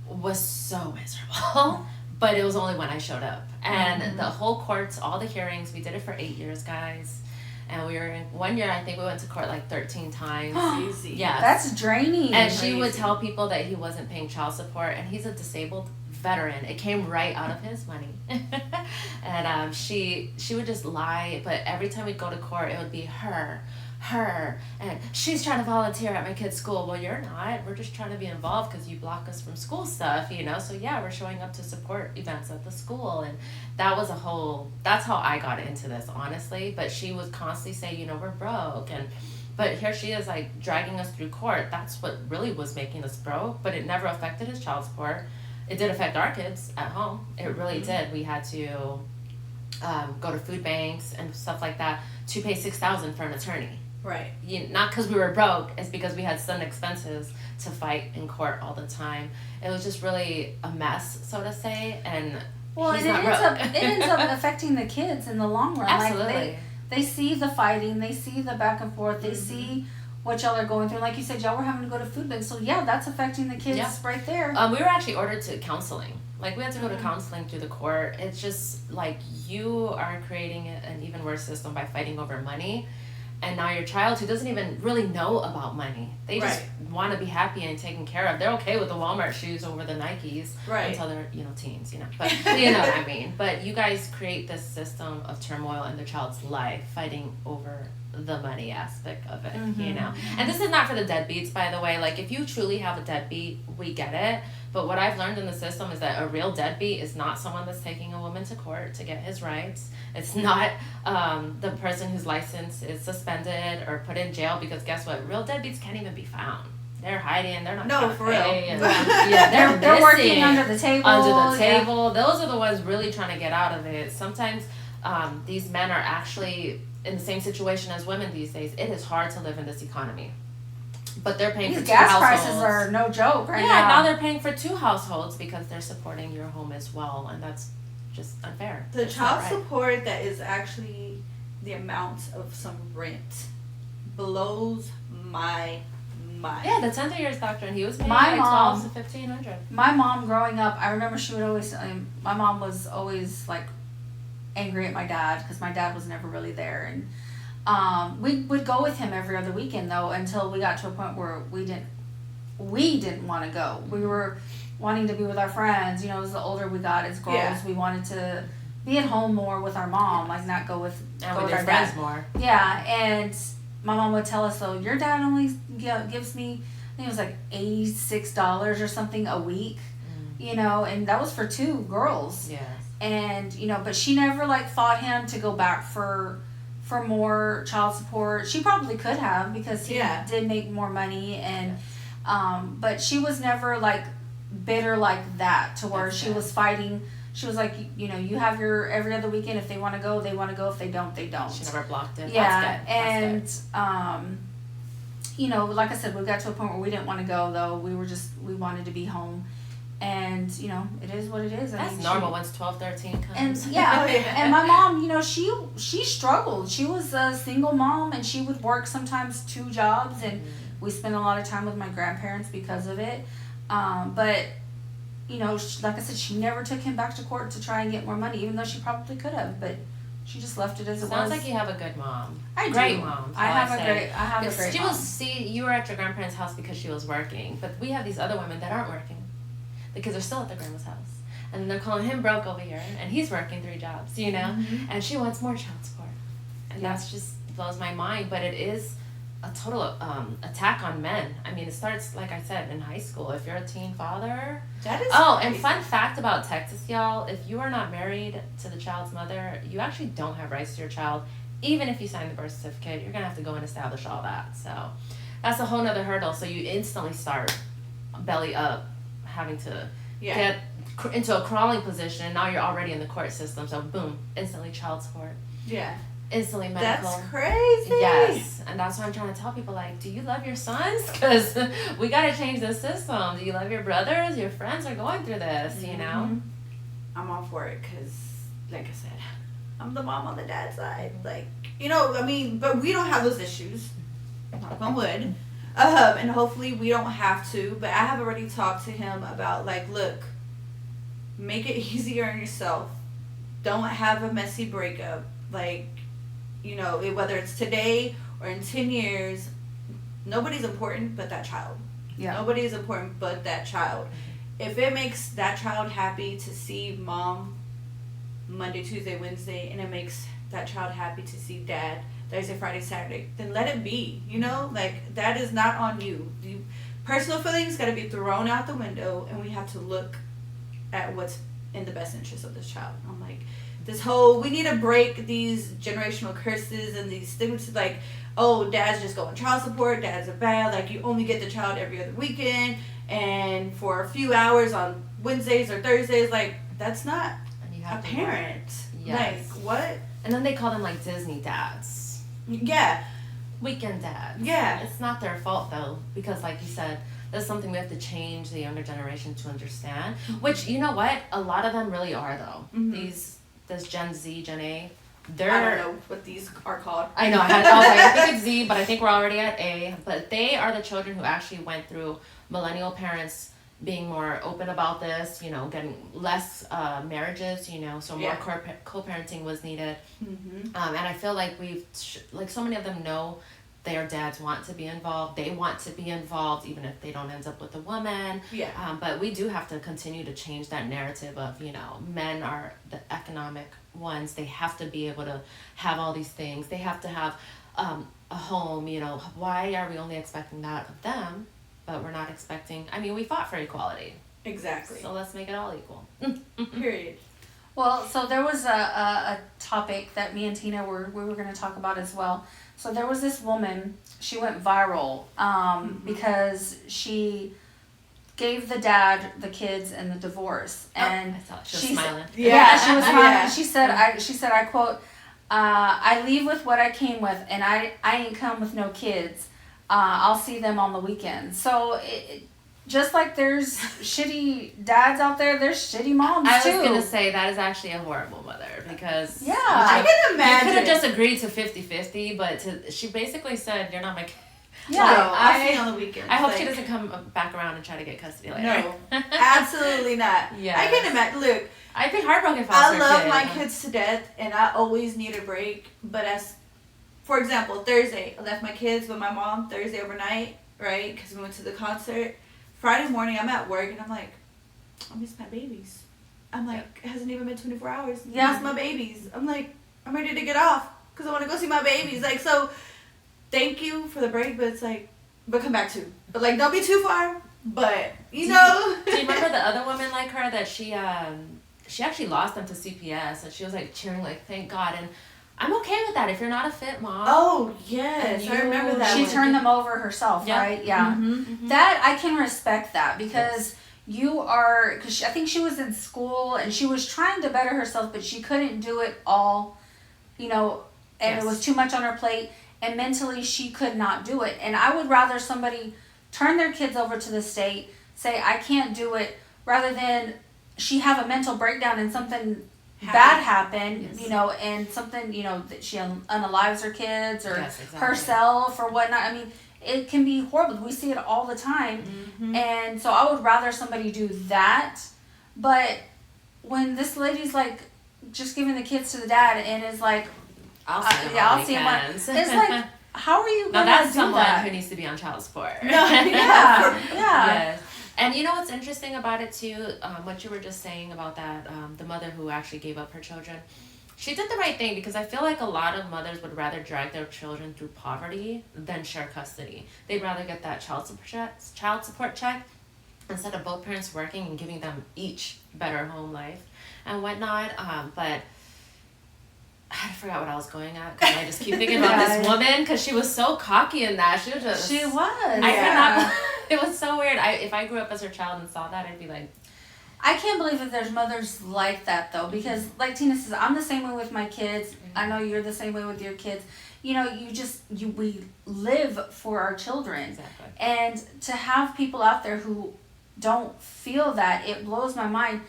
was so miserable. But it was only when I showed up. And the whole courts, all the hearings, we did it for 8 years, guys. And we were in 1 year, I think we went to court like 13 times. Easy. Yeah. That's draining. And she would tell people that he wasn't paying child support, and he's a disabled veteran. It came right out of his money. And she would just lie, but every time we'd go to court, it would be her, and she's trying to volunteer at my kid's school. Well, you're not. We're just trying to be involved because you block us from school stuff, you know? So yeah, we're showing up to support events at the school. And that's how I got into this, honestly. But she would constantly say, you know, we're broke. But here she is, like, dragging us through court. That's what really was making us broke, but it never affected his child support. It did affect our kids at home. It really did. We had to go to food banks and stuff like that to pay $6,000 for an attorney. Right. Not because we were broke, it's because we had some expenses to fight in court all the time. It was just really a mess, so to say, and he's not broke. It ends up affecting the kids in the long run. Absolutely. Like they see the fighting, they see the back and forth, they see what y'all are going through. Like you said, y'all were having to go to food banks, so yeah, that's affecting the kids right there. We were actually ordered to counseling. Like, we had to go to counseling through the court. It's just like you are creating an even worse system by fighting over money. And now your child, who doesn't even really know about money, they just want to be happy and taken care of. They're okay with the Walmart shoes over the Nikes until they're, teens, But you know what I mean. But you guys create this system of turmoil in their child's life, fighting over the money aspect of it, And this is not for the deadbeats, by the way. Like, if you truly have a deadbeat, we get it. But what I've learned in the system is that a real deadbeat is not someone that's taking a woman to court to get his rights. It's not the person whose license is suspended or put in jail, because guess what? Real deadbeats can't even be found. They're hiding. They're not trying to pay. And, they're working under the table. Those are the ones really trying to get out of it. Sometimes these men are actually in the same situation as women these days. It is hard to live in this economy. But they're paying for two households. Gas prices are no joke right now. Yeah, now they're paying for 2 households because they're supporting your home as well, and that's just unfair. The child support that is actually the amount of some rent blows my mind. Yeah, the 10 years doctrine, he was paying like $1,200 to $1,500. My mom growing up, I remember she would always, my mom was always like angry at my dad because my dad was never really there, and we would go with him every other weekend though, until we got to a point where we didn't want to go. We were wanting to be with our friends, as the older we got as girls, we wanted to be at home more with our mom, like not go with our friends dad more. Yeah, and my mom would tell us though, your dad only gives me, I think it was like $86 or something a week, and that was for 2 girls. Yes. And but she never like fought him to go back for more child support. She probably could have, because he did make more money, and but she was never like bitter like that to where she was fighting. She was like, you have your every other weekend. If they want to go, they want to go. If they don't, they don't. She never blocked it. Yeah. That's and like I said, we got to a point where we didn't want to go though. We wanted to be home. And, it is what it is. That's normal once 12, 13 comes. And and my mom, she struggled. She was a single mom, and she would work sometimes 2 jobs, and we spent a lot of time with my grandparents because of it. But, like I said, she never took him back to court to try and get more money, even though she probably could have, but she just left it as it was. Sounds like you have a good mom. Great mom. I have a great mom. You were at your grandparents' house because she was working, but we have these other women that aren't working. The kids are still at their grandma's house, and they're calling him broke over here, and he's working 3 jobs, and she wants more child support, and that's just blows my mind. But it is a total attack on men. I mean, it starts, like I said, in high school. If you're a teen father. That is and crazy. fun fact about Texas, y'all, if you are not married to the child's mother, you actually don't have rights to your child. Even if you sign the birth certificate, you're going to have to go and establish all that. So that's a whole nother hurdle. So you instantly start belly up, having to get into a crawling position. Now you're already in the court system. So boom, instantly child support. Yeah. Instantly medical. That's crazy. Yes, and that's why I'm trying to tell people, like, do you love your sons? Because we got to change the system. Do you love your brothers? Your friends are going through this, you know? I'm all for it because, like I said, I'm the mom on the dad's side. Like, you know, I mean, but we don't have those issues. Knock on wood. And hopefully we don't have to. But I have already talked to him about, like, look, make it easier on yourself. Don't have a messy breakup. Like, you know, whether it's today or in 10 years, nobody's important but that child. Yeah. Nobody's important but that child. If it makes that child happy to see mom Monday, Tuesday, Wednesday, and it makes that child happy to see dad Thursday, Friday, Saturday, then let it be. You know, like, that is not on you. Personal feelings got to be thrown out the window, and we have to look at what's in the best interest of this child. I'm like, we need to break these generational curses and these things, like, oh, dad's just going child support, dads are bad, like, you only get the child every other weekend, and for a few hours on Wednesdays or Thursdays, like, that's not a parent. Yes. Like, what? And then they call them, like, Disney dads. Yeah. Weekend dads. Yeah. It's not their fault, though, because, like you said, that's something we have to change the younger generation to understand, which, you know what, a lot of them really are, though. This Gen Z, Gen A, I don't know what these are called. I know, I think it's Z, but I think we're already at A. But they are the children who actually went through millennial parents being more open about this, you know, getting less marriages, you know, so more co-parenting was needed. And I feel like like so many of them know their dads want to be involved. They want to be involved even if they don't end up with a woman. Yeah. But we do have to continue to change that narrative of, you know, men are the economic ones. They have to be able to have all these things. They have to have a home, you know. Why are we only expecting that of them, but we're not expecting... I mean, we fought for equality. Exactly. So let's make it all equal. Period. Well, so there was a topic that me and Tina we were going to talk about as well. So there was this woman, she went viral because she gave the dad the kids and the divorce, and I thought she was smiling. Yeah, she was smiling. Yeah. She said, I quote, "I leave with what I came with, and I ain't come with no kids. I'll see them on the weekends." So just like there's shitty dads out there, there's shitty moms too. I was going to say that is actually a horrible mother because... Yeah. I can imagine. You could have just agreed to 50-50, but she basically said, you're not my kid. Yeah, I'll see you on the weekends. I hope she doesn't come back around and try to get custody later. No, absolutely not. Yes. I can imagine. Look, I'd be heartbroken if I I was her love kid. my kids to death, and I always need a break. But for example, Thursday, I left my kids with my mom Thursday overnight, right? Because we went to the concert. Friday morning, I'm at work, and I'm like, I miss my babies. I'm like, it hasn't even been 24 hours. I miss my babies. I'm like, I'm ready to get off because I want to go see my babies. Like, so, thank you for the break, but it's like, but come back too. But like, don't be too far. But you know. Do you remember the other woman like her that she actually lost them to CPS, and she was like cheering like, thank God. And I'm okay with that if you're not a fit mom. Oh yes, I remember that. She one. turned them over herself, right? Yeah. That I can respect that because you are, because I think she was in school and she was trying to better herself, but she couldn't do it all, you know, and it was too much on her plate, and mentally she could not do it. And I would rather somebody turn their kids over to the state, say I can't do it, rather than she have a mental breakdown and something bad happen, you know, and something, you know, that she unalives her kids or herself or whatnot. I mean, it can be horrible. We see it all the time. And so I would rather somebody do that. But when this lady's like just giving the kids to the dad and is like, I'll see him on it's like, how are you now going that's to do someone that? who needs to be on child support. Yeah. Yes. And you know what's interesting about it too, what you were just saying about that, the mother who actually gave up her children. She did the right thing, because I feel like a lot of mothers would rather drag their children through poverty than share custody. They'd rather get that child support check instead of both parents working and giving them each better home life and whatnot. But I forgot what I was going at, because I just keep thinking about this woman, because she was so cocky in that. She was. I cannot. It was so weird. If I grew up as her child and saw that, I'd be like. I can't believe that there's mothers like that though, because like Tina says, I'm the same way with my kids. Mm-hmm. I know you're the same way with your kids. You know, we live for our children. Exactly. And to have people out there who don't feel that, it blows my mind.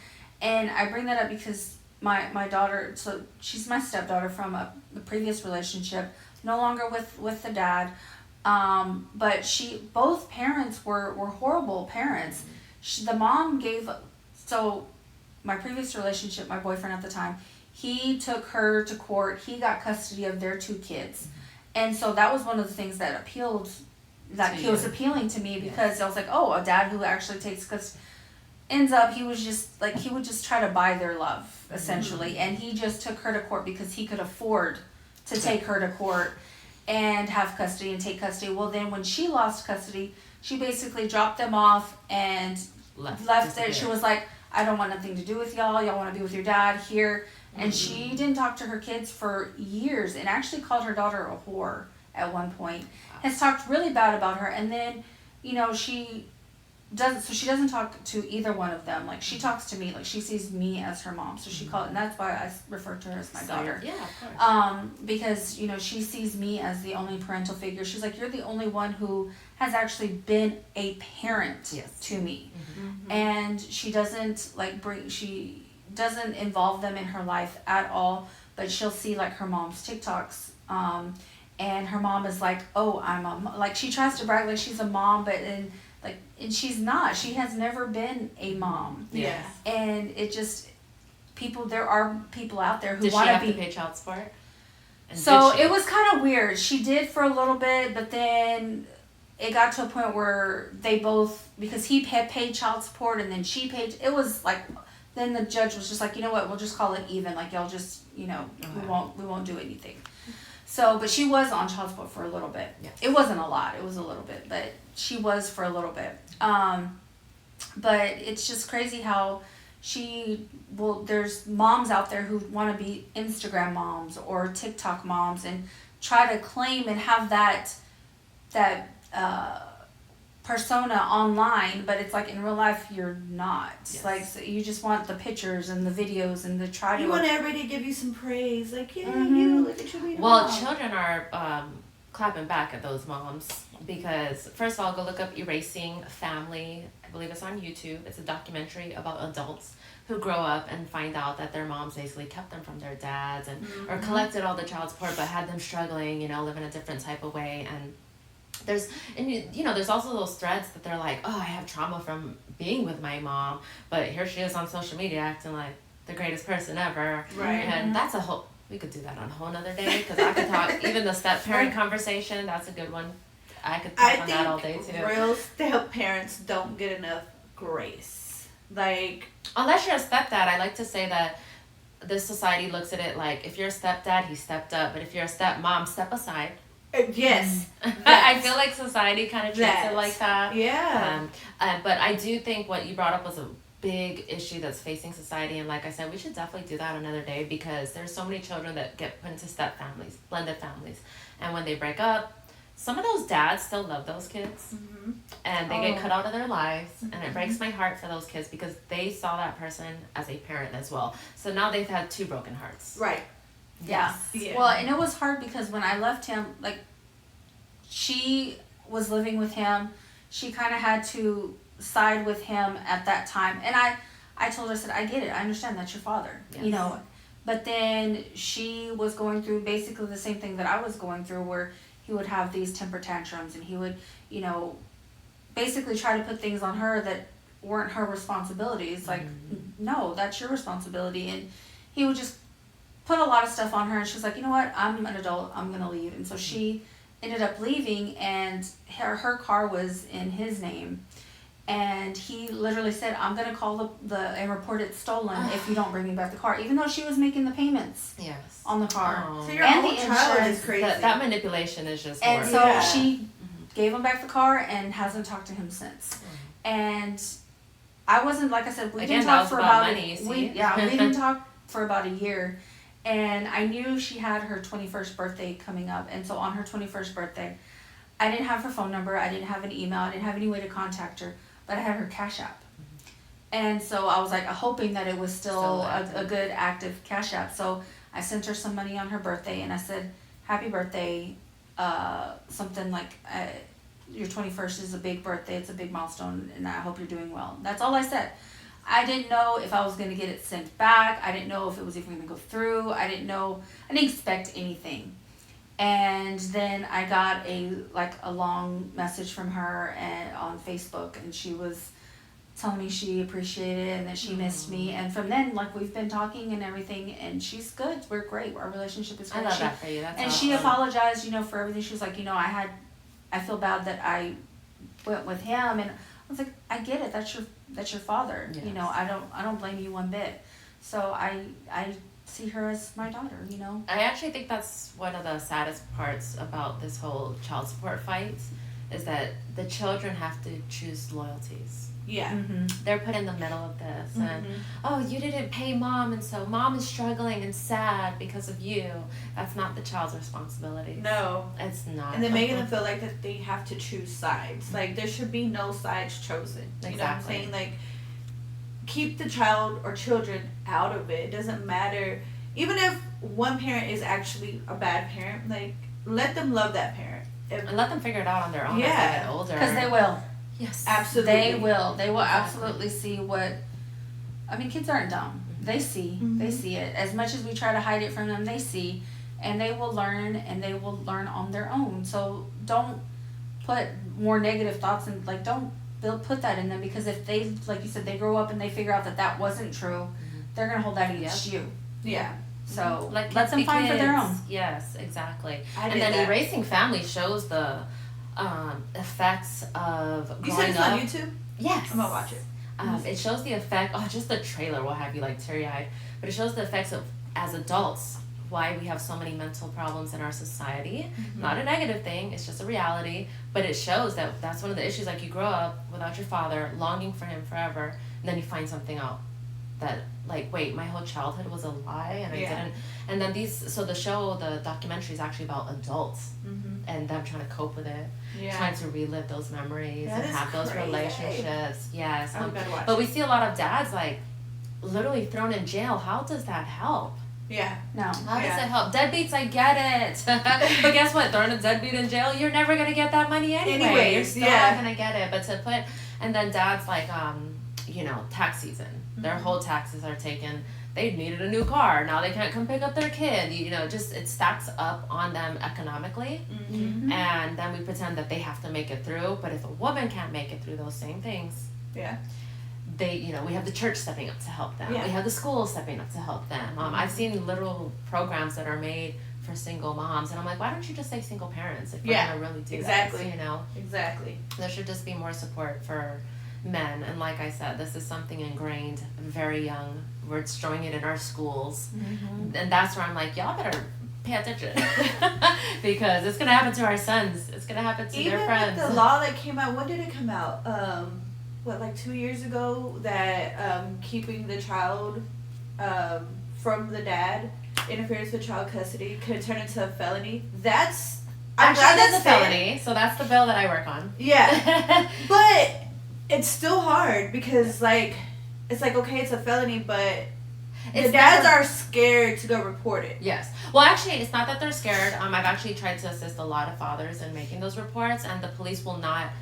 And I bring that up because my daughter, so she's my stepdaughter from the previous relationship, no longer with the dad. But both parents were horrible parents. The mom gave. So, my previous relationship, my boyfriend at the time, he took her to court. He got custody of their 2 kids. And so that was one of the things that was appealing to me, because I was like, oh, a dad who actually takes custody. Ends up, he would just try to buy their love, essentially. Mm-hmm. And he just took her to court because he could afford to take her to court and have custody and take custody. Well, then when she lost custody, she basically dropped them off and left there. She was like, I don't want nothing to do with y'all. Y'all want to be with your dad here. And mm-hmm. she didn't talk to her kids for years, and actually called her daughter a whore at one point. Wow. Has talked really bad about her. And then, she doesn't talk to either one of them. Like, she talks to me, like she sees me as her mom. So she called, and that's why I refer to her as my daughter. Yeah, of course. Because, she sees me as the only parental figure. She's like, you're the only one who has actually been a parent to me. Mm-hmm. And she doesn't she doesn't involve them in her life at all, but she'll see like her mom's TikToks. And her mom is like, oh, like she tries to brag like she's a mom, but and she's not. She has never been a mom. Yeah. And it just, there are people out there who want to be. Does she have to pay child support? So it was kind of weird. She did for a little bit, but then it got to a point where they both, because he had paid child support and then she paid, it was like, then the judge was just like, you know what, we'll just call it even. Like, y'all just, we won't do anything. So, but she was on child support for a little bit. Yes. It wasn't a lot. It was a little bit, but she was for a little bit. But it's just crazy how there's moms out there who want to be Instagram moms or TikTok moms and try to claim and have that persona online, but it's like in real life you're not. Yes. Like, so you just want the pictures and the videos and you want everybody to give you some praise, like, yeah, mm-hmm. you look at your Well, children are clapping back at those moms, because first of all, go look up Erasing Family. I believe it's on YouTube. It's a documentary about adults who grow up and find out that their moms basically kept them from their dads and mm-hmm. or collected all the child support, but had them struggling, living a different type of way. And there's also those threads that they're like, oh, I have trauma from being with my mom, but here she is on social media acting like the greatest person ever. Right. And that's we could do that on a whole nother day, because I could talk, even the step-parent conversation, that's a good one. I could talk on that all day too. Real step-parents don't get enough grace. Like, unless you're a stepdad, I like to say that this society looks at it like, if you're a stepdad, he stepped up, but if you're a stepmom, step aside. Yes. I feel like society kind of treats it like that. Yeah. But I do think what you brought up was a big issue that's facing society, and like I said, we should definitely do that another day, because there's so many children that get put into step families, blended families, and when they break up, some of those dads still love those kids, mm-hmm. and they get cut out of their lives, mm-hmm. and it breaks my heart for those kids, because they saw that person as a parent as well. So now they've had 2 broken hearts. Right. Yeah. Well, and it was hard because when I left him, like, she was living with him. She kind of had to side with him at that time. And I told her, I said, I get it. I understand that's your father, yes. But then she was going through basically the same thing that I was going through, where he would have these temper tantrums and he would, basically try to put things on her that weren't her responsibilities. Like, mm-hmm. no, that's your responsibility. And he would just put a lot of stuff on her, and she was like, you know what, I'm an adult, I'm gonna leave. And so she ended up leaving, and her car was in his name, And he literally said, I'm going to call and report it stolen if you don't bring me back the car, even though she was making the payments on the car. So your whole child is crazy. That manipulation is just And horrible. so she gave him back the car and hasn't talked to him since. And I wasn't, like I said, we didn't talk for about money, we didn't talk for about a year. And I knew she had her 21st birthday coming up. And so on her 21st birthday, I didn't have her phone number, I didn't have an email, I didn't have any way to contact her, but I had her Cash App. And so I was like hoping that it was still a good active Cash App. So I sent her some money on her birthday and I said, happy birthday, something like, your 21st is a big birthday, it's a big milestone, and I hope you're doing well. That's all I said. I didn't know if I was going to get it sent back. I didn't know if it was even going to go through. I didn't expect anything. And then I got a long message from her on Facebook, and she was telling me she appreciated it and that she missed me. And from then, we've been talking and everything, and she's good. We're great. Our relationship is great. I love that for you. That's and awesome. she apologized, for everything. She was like, I feel bad that I went with him, and I was like, I get it. That's your father. Yes. I don't blame you one bit. So I see her as my daughter. I actually think that's one of the saddest parts about this whole child support fight, is that the children have to choose loyalties. Yeah. Mm-hmm. They're put in the middle of this, and you didn't pay mom, and so mom is struggling and sad because of you. That's not the child's responsibility. No, it's not. And then making them feel like that they have to choose sides. Like there should be no sides chosen. Exactly. You know what I'm saying? Like keep the child or children out of it. It doesn't matter. Even if one parent is actually a bad parent, let them love that parent. And let them figure it out on their own as they get older. Because they will. Yes. Absolutely. They will. They will absolutely see what. Kids aren't dumb. They see. Mm-hmm. They see it. As much as we try to hide it from them, they see. And they will learn, and they will learn on their own. So don't put more negative thoughts and don't put that in them, because if they, like you said, they grow up and they figure out that wasn't true, they're going to hold that against you. Yeah. So let them find for their own. Yes, exactly. I and did then that. Erasing Family shows the effects of You growing said it's up. on YouTube? Yes. I'm gonna watch it. It shows the effect. Just the trailer will have you teary-eyed. But it shows the effects of, as adults, why we have so many mental problems in our society. Not a negative thing. It's just a reality. But it shows that that's one of the issues. You grow up without your father, longing for him forever, and then you find something out that wait, my whole childhood was a lie, and I didn't. And then the documentary is actually about adults and them trying to cope with it, trying to relive those memories and have those relationships. Yes. But we see a lot of dads literally thrown in jail. How does that help? Yeah. No. How does it help? Deadbeats, I get it. But guess what? Throwing a deadbeat in jail, you're never gonna get that money anyway. You're still not gonna get it. But and then dads tax season. Their whole taxes are taken. They needed a new car. Now they can't come pick up their kid. It stacks up on them economically. And then we pretend that they have to make it through. But if a woman can't make it through those same things, we have the church stepping up to help them. We have the schools stepping up to help them. I've seen literal programs that are made for single moms, and I'm like, why don't you just say single parents if we're gonna really do that? Exactly. There should just be more support for men, and like I said, this is something ingrained very young. We're destroying it in our schools, and that's where I'm like, y'all better pay attention because it's gonna happen to our sons. It's gonna happen to their friends. Even with the law that came out, when did it come out? 2 years ago, that keeping the child from the dad, interference with child custody, could turn into a felony. That's a felony, so that's the bill that I work on. Yeah, but it's still hard because it's okay, it's a felony, but the dads are scared to go report it. Yes. Well, actually, it's not that they're scared. I've actually tried to assist a lot of fathers in making those reports, and the police will not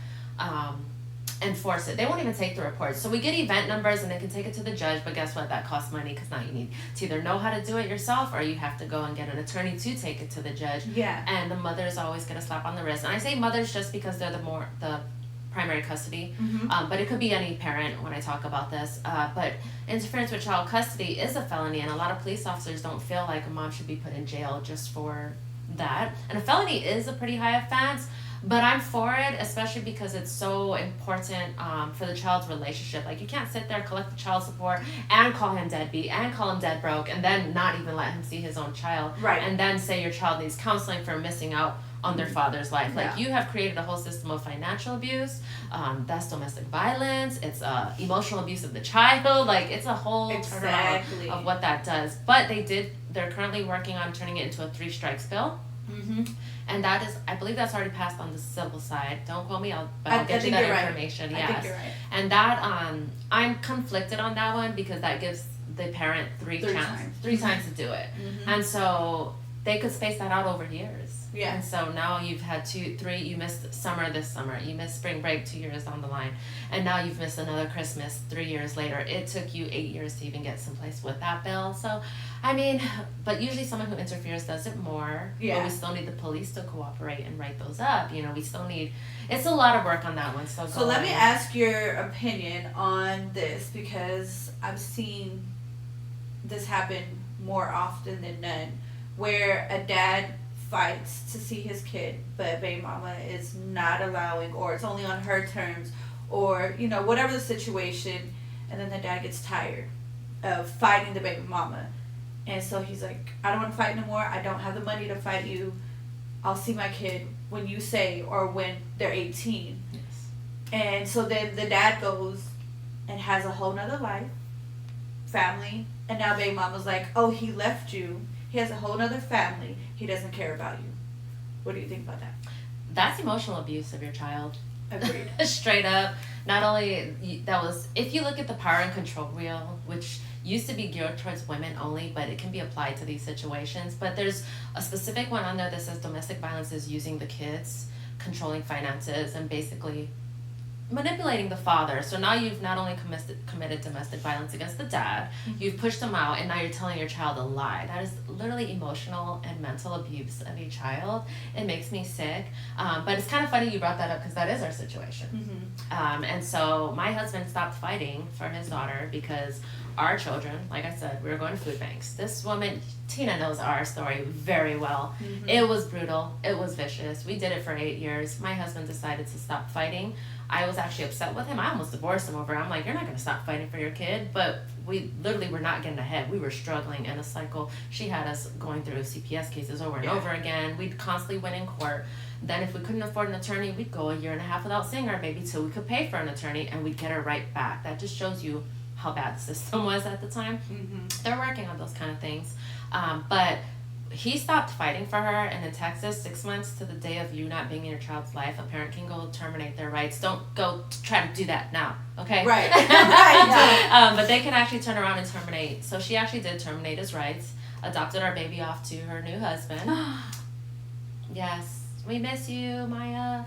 enforce it. They won't even take the reports. So we get event numbers, and they can take it to the judge, but guess what? That costs money, because now you need to either know how to do it yourself, or you have to go and get an attorney to take it to the judge. Yeah. And the mother's always get a slap on the wrist. And I say mothers just because they're the primary custody, but it could be any parent when I talk about this. But interference with child custody is a felony, and a lot of police officers don't feel like a mom should be put in jail just for that. And a felony is a pretty high offense, But I'm for it, especially because it's so important for the child's relationship. Like, you can't sit there, collect the child support, and call him deadbeat, and call him dead broke, and then not even let him see his own child. Right. And then say your child needs counseling for missing out on their father's life. Like, you have created a whole system of financial abuse. That's domestic violence. It's emotional abuse of the child. Like, it's a whole turnaround of what that does. But they're currently working on turning it into a 3 strikes bill. Mm-hmm. And that is, I believe that's already passed on the civil side. Don't quote me, I'll get you that information. Right. Yes. I think you're right. And that, I'm conflicted on that one because that gives the parent three times to do it. Mm-hmm. And so they could space that out over years. Yeah. And so now you've had 2, 3, you missed summer this summer, you missed spring break 2 years down the line, and now you've missed another Christmas 3 years later. It took you 8 years to even get someplace with that bill. So, I mean, but usually someone who interferes does it more. Yeah. But we still need the police to cooperate and write those up. You know, we still need, it's a lot of work on that one. So let me ask your opinion on this, because I've seen this happen more often than none, where a dad fights to see his kid, but baby mama is not allowing, or it's only on her terms, or, you know, whatever the situation, and then the dad gets tired of fighting the baby mama. And so he's like, I don't want to fight no more. I don't have the money to fight you. I'll see my kid when you say, or when they're 18. Yes. And so then the dad goes and has a whole nother life, family, and now baby mama's like, oh, he left you. He has a whole nother family. He doesn't care about you. What do you think about that? That's emotional abuse of your child. Agreed. Straight up. Not only that was, if you look at the power and control wheel, which used to be geared towards women only, but it can be applied to these situations. But there's a specific one on there that says domestic violence is using the kids, controlling finances, and basically manipulating the father. So now you've not only committed domestic violence against the dad, you've pushed him out, and now you're telling your child a lie. That is literally emotional and mental abuse of a child. It makes me sick. But it's kind of funny you brought that up because that is our situation. Mm-hmm. And so my husband stopped fighting for his daughter because our children, like I said, we were going to food banks. This woman, Tina, knows our story very well. Mm-hmm. It was brutal. It was vicious. We did it for 8 years. My husband decided to stop fighting. I was actually upset with him. I almost divorced him over it. I'm like, you're not going to stop fighting for your kid. But we literally were not getting ahead. We were struggling in a cycle. She had us going through CPS cases over and over again. We'd constantly win in court. Then if we couldn't afford an attorney, we'd go a year and a half without seeing our baby till we could pay for an attorney, and we'd get her right back. That just shows you how bad the system was at the time. Mm-hmm. They're working on those kind of things. But he stopped fighting for her, and in Texas, 6 months to the day of you not being in your child's life, a parent can go terminate their rights. Don't go try to do that now, okay? Right. Right. But they can actually turn around and terminate. So she actually did terminate his rights, adopted our baby off to her new husband. Yes. We miss you, Maya.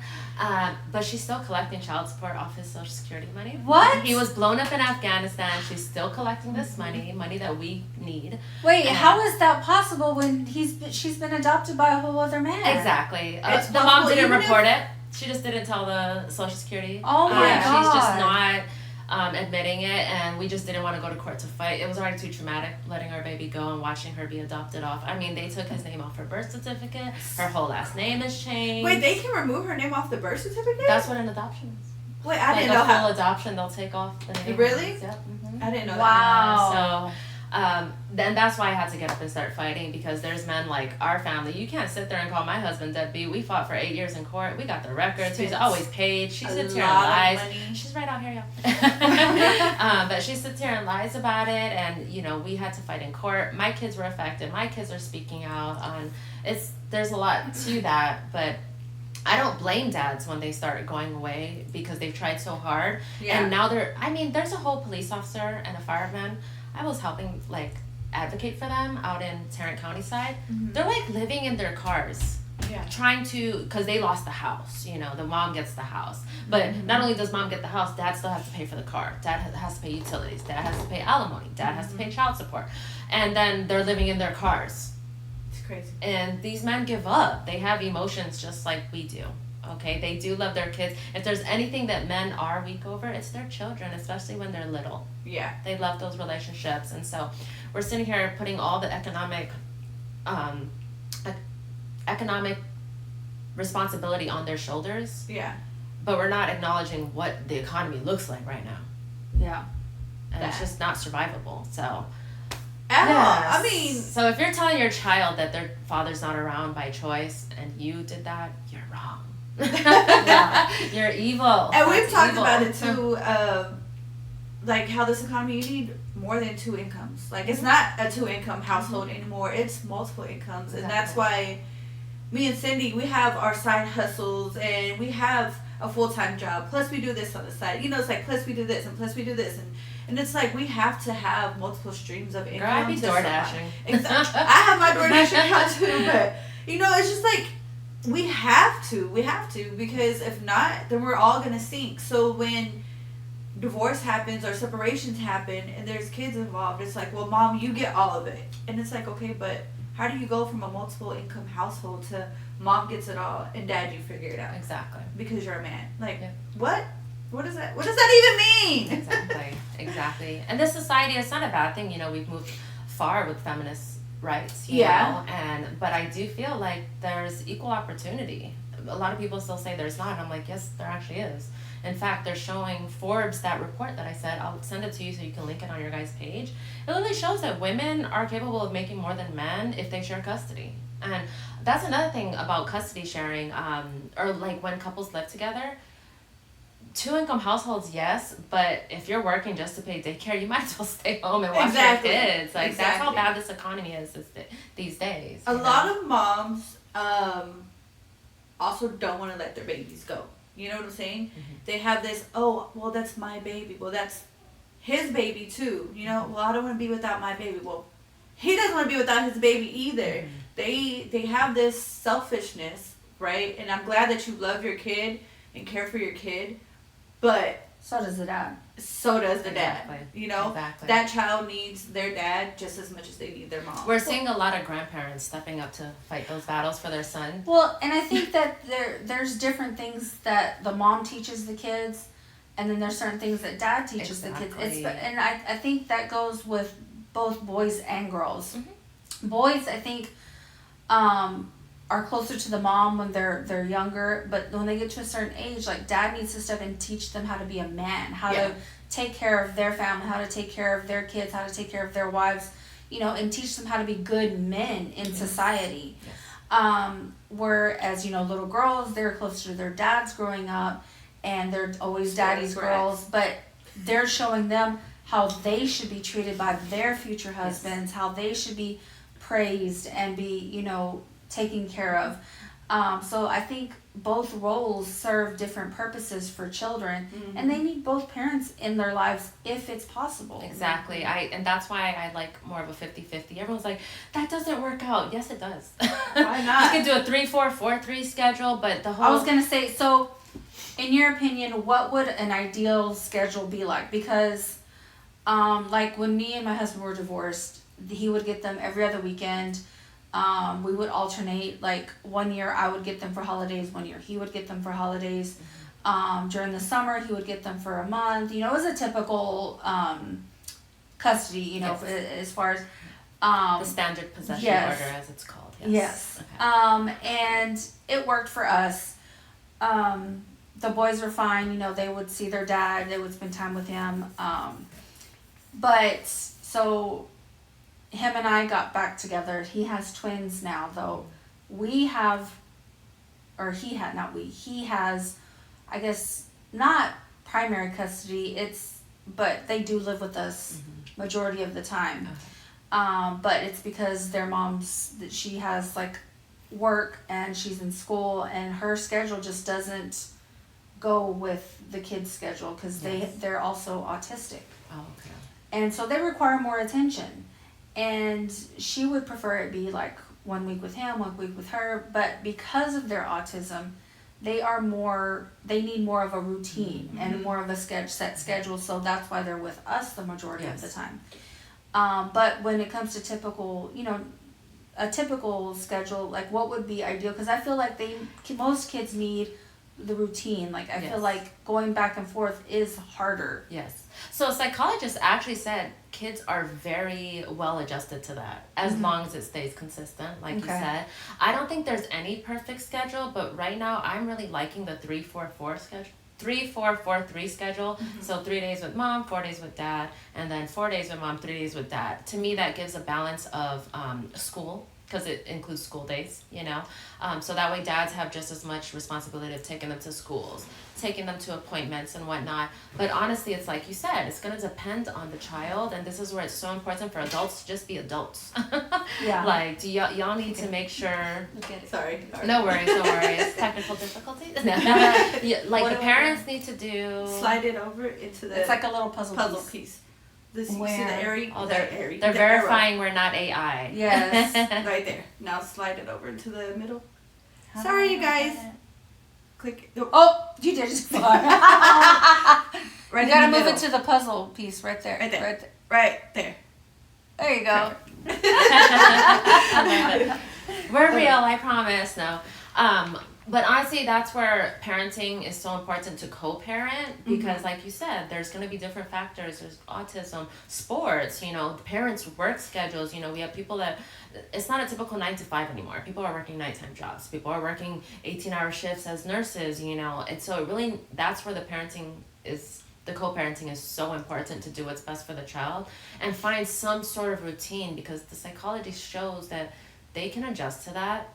But she's still collecting child support off his Social Security money. What? He was blown up in Afghanistan. She's still collecting this money that we need. Wait, how is that possible when she's been adopted by a whole other man? Exactly. It's The mom possible didn't even report it. She just didn't tell the Social Security. Oh my God. She's just not admitting it, and we just didn't want to go to court to fight. It was already too traumatic letting our baby go and watching her be adopted off. I mean, they took his name off her birth certificate. Her whole last name is changed. Wait, they can remove her name off the birth certificate? That's what an adoption is. Wait, I didn't Like know a full how. adoption, they'll take off the name. Really? Yep. Mm-hmm. I didn't know Wow. So, then that's why I had to get up and start fighting, because there's men like our family. You can't sit there and call my husband deadbeat. We fought for 8 years in court. We got the records. He's always paid. She sits here and lies. She's right out here, y'all. But she sits here and lies about it, and you know, we had to fight in court. My kids were affected. My kids are speaking out on. There's a lot to that, but I don't blame dads when they start going away because they've tried so hard. Yeah. And now there's a whole police officer and a fireman. I was helping advocate for them out in Tarrant County side. Mm-hmm. They're living in their cars. Yeah. Trying to, because they lost the house, you know, the mom gets the house. But not only does mom get the house, dad still has to pay for the car. Dad has to pay utilities. Dad has to pay alimony. Dad has to pay child support. And then they're living in their cars. It's crazy. And these men give up. They have emotions just like we do. Okay, they do love their kids. If there's anything that men are weak over, it's their children, especially when they're little. Yeah. They love those relationships. And so we're sitting here putting all the economic responsibility on their shoulders. Yeah. But we're not acknowledging what the economy looks like right now. Yeah. And it's just not survivable. So. I mean. So if you're telling your child that their father's not around by choice and you did that, you're wrong. You're evil. And we've talked about it too, like how this economy, you need more than 2 incomes. Like it's not a 2-income household anymore. It's multiple incomes. And that's why me and Cindy, we have our side hustles and we have a full-time job. Plus we do this on the side. You know, it's like plus we do this and plus we do this. And it's like we have to have multiple streams of income. Girl, I be door dashing. Exactly. I have my door dashing account too, but you know, it's just like we have to because if not, then we're all gonna sink. So when divorce happens or separations happen and there's kids involved, it's like, well, mom, you get all of it. And it's like, okay, but how do you go from a multiple income household to mom gets it all and dad, you figure it out? Exactly. Because you're a man. Like, what? What is that? What does that even mean? Exactly. And this society, it's not a bad thing. You know, we've moved far with feminist rights, you know, but I do feel like there's equal opportunity. A lot of people still say there's not. And I'm like, yes, there actually is. In fact, they're showing Forbes, that report that I said, I'll send it to you so you can link it on your guys' page. It literally shows that women are capable of making more than men if they share custody. And that's another thing about custody sharing, or like when couples live together. 2-income households, yes, but if you're working just to pay daycare, you might as well stay home and watch your kids. Like that's how bad this economy is these days. A lot of moms also don't want to let their babies go. You know what I'm saying? Mm-hmm. They have this, oh, well, that's my baby. Well, that's his baby too. You know, well, I don't want to be without my baby. Well, he doesn't want to be without his baby either. Mm-hmm. They have this selfishness, right? And I'm glad that you love your kid and care for your kid, but so does the dad. So does the dad. You know, that child needs their dad just as much as they need their mom. We're seeing a lot of grandparents stepping up to fight those battles for their son. Well, and I think that there's different things that the mom teaches the kids, and then there's certain things that dad teaches the kids. And I think that goes with both boys and girls. Mm-hmm. Boys, I think, are closer to the mom when they're younger, but when they get to a certain age, like dad needs to step in and teach them how to be a man, how to take care of their family, how to take care of their kids, how to take care of their wives, you know, and teach them how to be good men in society. Whereas, you know, little girls, they're closer to their dads growing up and they're always daddy's girls, but they're showing them how they should be treated by their future husbands, how they should be praised and be, you know, taken care of. So I think both roles serve different purposes for children, and they need both parents in their lives if it's possible. Exactly. And that's why I like more of a 50-50. Everyone's like, that doesn't work out. Yes, it does. Why not? You can do a 3-4-4-3 schedule, but the whole... I was going to say, so in your opinion, what would an ideal schedule be like? Because like when me and my husband were divorced, he would get them every other weekend. We would alternate, like 1 year I would get them for holidays, 1 year he would get them for holidays. During the summer he would get them for a month. You know, it was a typical custody, you know, as far as the standard possession order, as it's called. Yes. Okay. And it worked for us. The boys were fine, you know, they would see their dad, they would spend time with him. But so him and I got back together. He has twins now, though. He has, I guess, not primary custody. But they do live with us majority of the time. Okay. But it's because their that she has like work and she's in school and her schedule just doesn't go with the kids' schedule because they're also autistic. Oh, okay. And so they require more attention. And she would prefer it be like 1 week with him, 1 week with her. But because of their autism, they need more of a routine and more of a set schedule. So that's why they're with us the majority of the time. But when it comes to typical, you know, a typical schedule, like what would be ideal? Because I feel like most kids need the routine. Like I feel like going back and forth is harder. Yes. So psychologists actually said kids are very well adjusted to that as long as it stays consistent, like you said. I don't think there's any perfect schedule, but right now I'm really liking the 3-4-4 schedule. 3-4-4-3 schedule. So 3 days with mom, 4 days with dad, and then 4 days with mom, 3 days with dad. To me, that gives a balance of school, because it includes school days, so that way dads have just as much responsibility of taking them to schools, taking them to appointments and whatnot. But honestly, it's like you said, it's going to depend on the child, and this is where it's so important for adults to just be adults. Like, y'all need to make sure. Sorry. No worries. Technical difficulties. Like the parents need to do. Slide it over into the. It's like a little puzzle piece. This, you see the area? Oh, they're verifying we're not AI. Yes, right there. Now slide it over into the middle. Sorry, you guys. Click. Oh, you did it. Right. You gotta move it to the puzzle piece right there. Right there. Right there. Right there. There you go. We're real, I promise. No. But honestly, that's where parenting is so important to co-parent, because like you said, there's going to be different factors. There's autism, sports, parents' work schedules. We have people that, it's not a typical 9 to 5 anymore. People are working nighttime jobs. People are working 18-hour shifts as nurses, and so it really, that's where the co-parenting is so important, to do what's best for the child and find some sort of routine, because the psychology shows that they can adjust to that.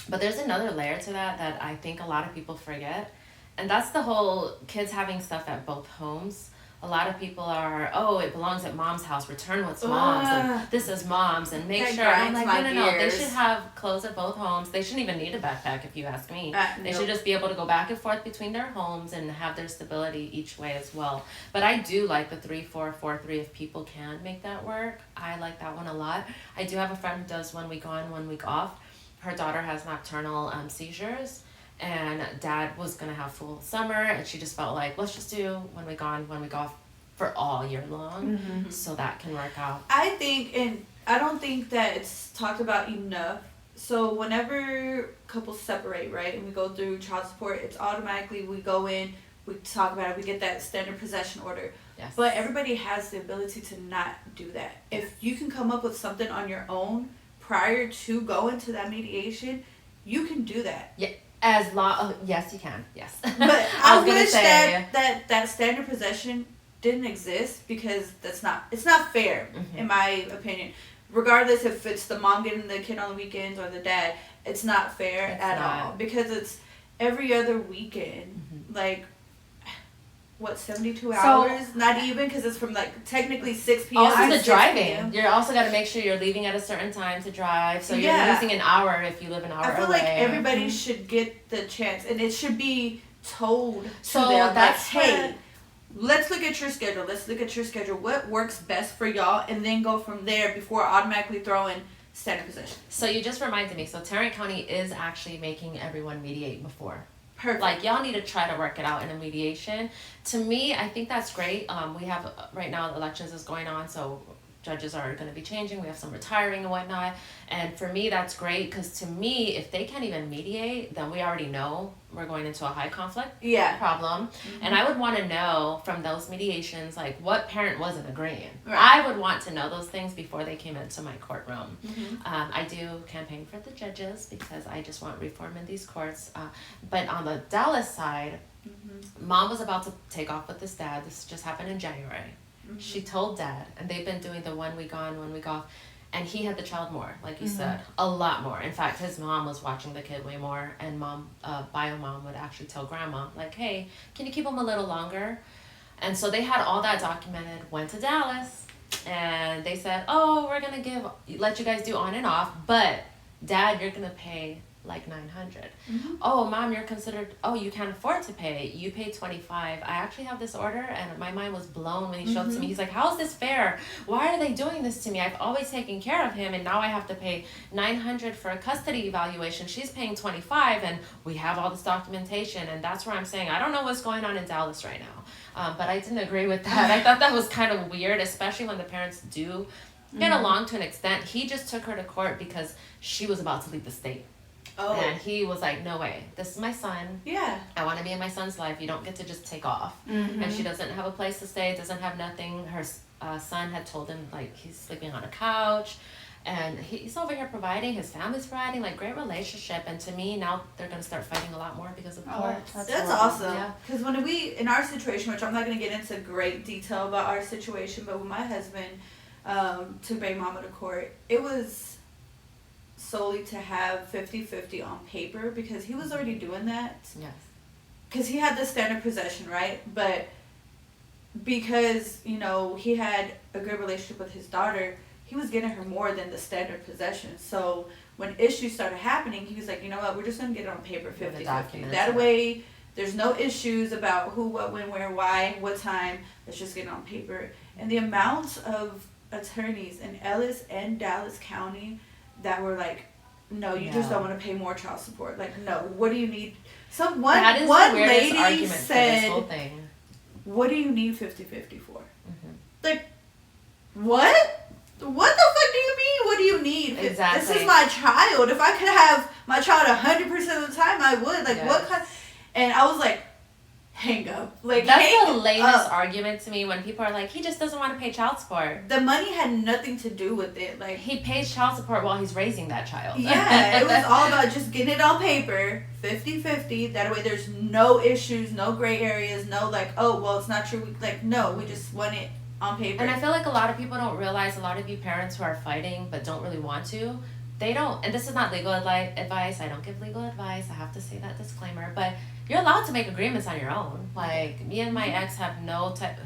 But there's another layer to that I think a lot of people forget, and that's the whole kids having stuff at both homes. A lot of people are, it belongs at mom's house, return what's mom's, and this is mom's, and make sure. I'm like, no, they should have clothes at both homes. They shouldn't even need a backpack, if you ask me. They should just be able to go back and forth between their homes and have their stability each way as well. But I do like the 3-4-4-3 if people can make that work. I like that one a lot. I do have a friend who does 1 week on, 1 week off. Her daughter has nocturnal seizures, and dad was going to have full summer, and she just felt like, let's just do 1 week on, 1 week off for all year long, so that can work out. I think, and I don't think that it's talked about enough. So whenever couples separate, right, and we go through child support, it's automatically, we go in, we talk about it, we get that standard possession order. Yes. But everybody has the ability to not do that. If you can come up with something on your own prior to going to that mediation, you can do that. Yeah, yes, you can. Yes. But I wish that standard possession didn't exist, because it's not fair, in my opinion. Regardless if it's the mom getting the kid on the weekends or the dad, it's not fair all, because it's every other weekend. Like, what, 72 hours? Not even, because it's from technically 6 p.m. Also to the driving. PM. You're also got to make sure you're leaving at a certain time to drive. So you're losing an hour if you live an hour away. I feel like everybody should get the chance, and it should be told to them. That's hey, let's look at your schedule. Let's look at your schedule. What works best for y'all, and then go from there before automatically throwing standard possession. So you just reminded me. So Tarrant County is actually making everyone mediate before. Perfect. Like, y'all need to try to work it out in a mediation. To me, I think that's great. We have, right now, elections is going on, so judges are going to be changing. We have some retiring and whatnot. And for me, that's great, because to me, if they can't even mediate, then we already know we're going into a high conflict problem. And I would want to know from those mediations, like, what parent wasn't agreeing. Right. I would want to know those things before they came into my courtroom. I do campaign for the judges, because I just want reform in these courts. But on the Dallas side, mom was about to take off with this dad. This just happened in January. She told dad, and they've been doing the 1 week on, 1 week off, and he had the child more, like you said, a lot more. In fact, his mom was watching the kid way more, and bio mom would actually tell grandma, like, hey, can you keep him a little longer? And so they had all that documented, went to Dallas, and they said, oh, we're going to let you guys do on and off, but dad, you're going to pay like $900. Oh, mom, you can't afford to pay. You paid $25. I actually have this order, and my mind was blown when he showed it to me. He's like, how is this fair? Why are they doing this to me? I've always taken care of him, and now I have to pay $900 for a custody evaluation. She's paying $25, and we have all this documentation. And that's where I'm saying, I don't know what's going on in Dallas right now. But I didn't agree with that. I thought that was kind of weird, especially when the parents do get along to an extent. He just took her to court because she was about to leave the state. Oh. And he was like, no way, this is my son. Yeah. I want to be in my son's life. You don't get to just take off. And she doesn't have a place to stay, doesn't have nothing. Her son had told him like he's sleeping on a couch. And he's over here providing, his family's providing, like, great relationship. And to me, now they're going to start fighting a lot more because of court. That's awesome. Because when in our situation, which I'm not going to get into great detail about our situation, but when my husband took baby mama to court, it was solely to have 50-50 on paper because he was already doing that. Yes. Because he had the standard possession, right? But because, you know, he had a good relationship with his daughter, he was getting her more than the standard possession. So when issues started happening, he was like, you know what, we're just going to get it on paper 50-50. That way, there's no issues about who, what, when, where, why, what time. Let's just get it on paper. And the amount of attorneys in Ellis and Dallas County that were like, no, you just don't want to pay more child support. Like, no, what do you need? One lady said, what do you need 50-50 for? Mm-hmm. Like, what? What the fuck do you mean? What do you need? Exactly. This is my child. If I could have my child 100% of the time, I would. Like, what kind? And I was like, hang up. Like, that's the lamest argument to me when people are like, he just doesn't want to pay child support. The money had nothing to do with it. Like, he pays child support while he's raising that child. Yeah, it was all about just getting it on paper, 50-50. That way, there's no issues, no gray areas, no like, oh, well, it's not true. Like, no, we just want it on paper. And I feel like a lot of people don't realize, a lot of you parents who are fighting but don't really want to, they don't, and this is not legal advice, I don't give legal advice, I have to say that disclaimer, but you're allowed to make agreements on your own. Like, me and my ex have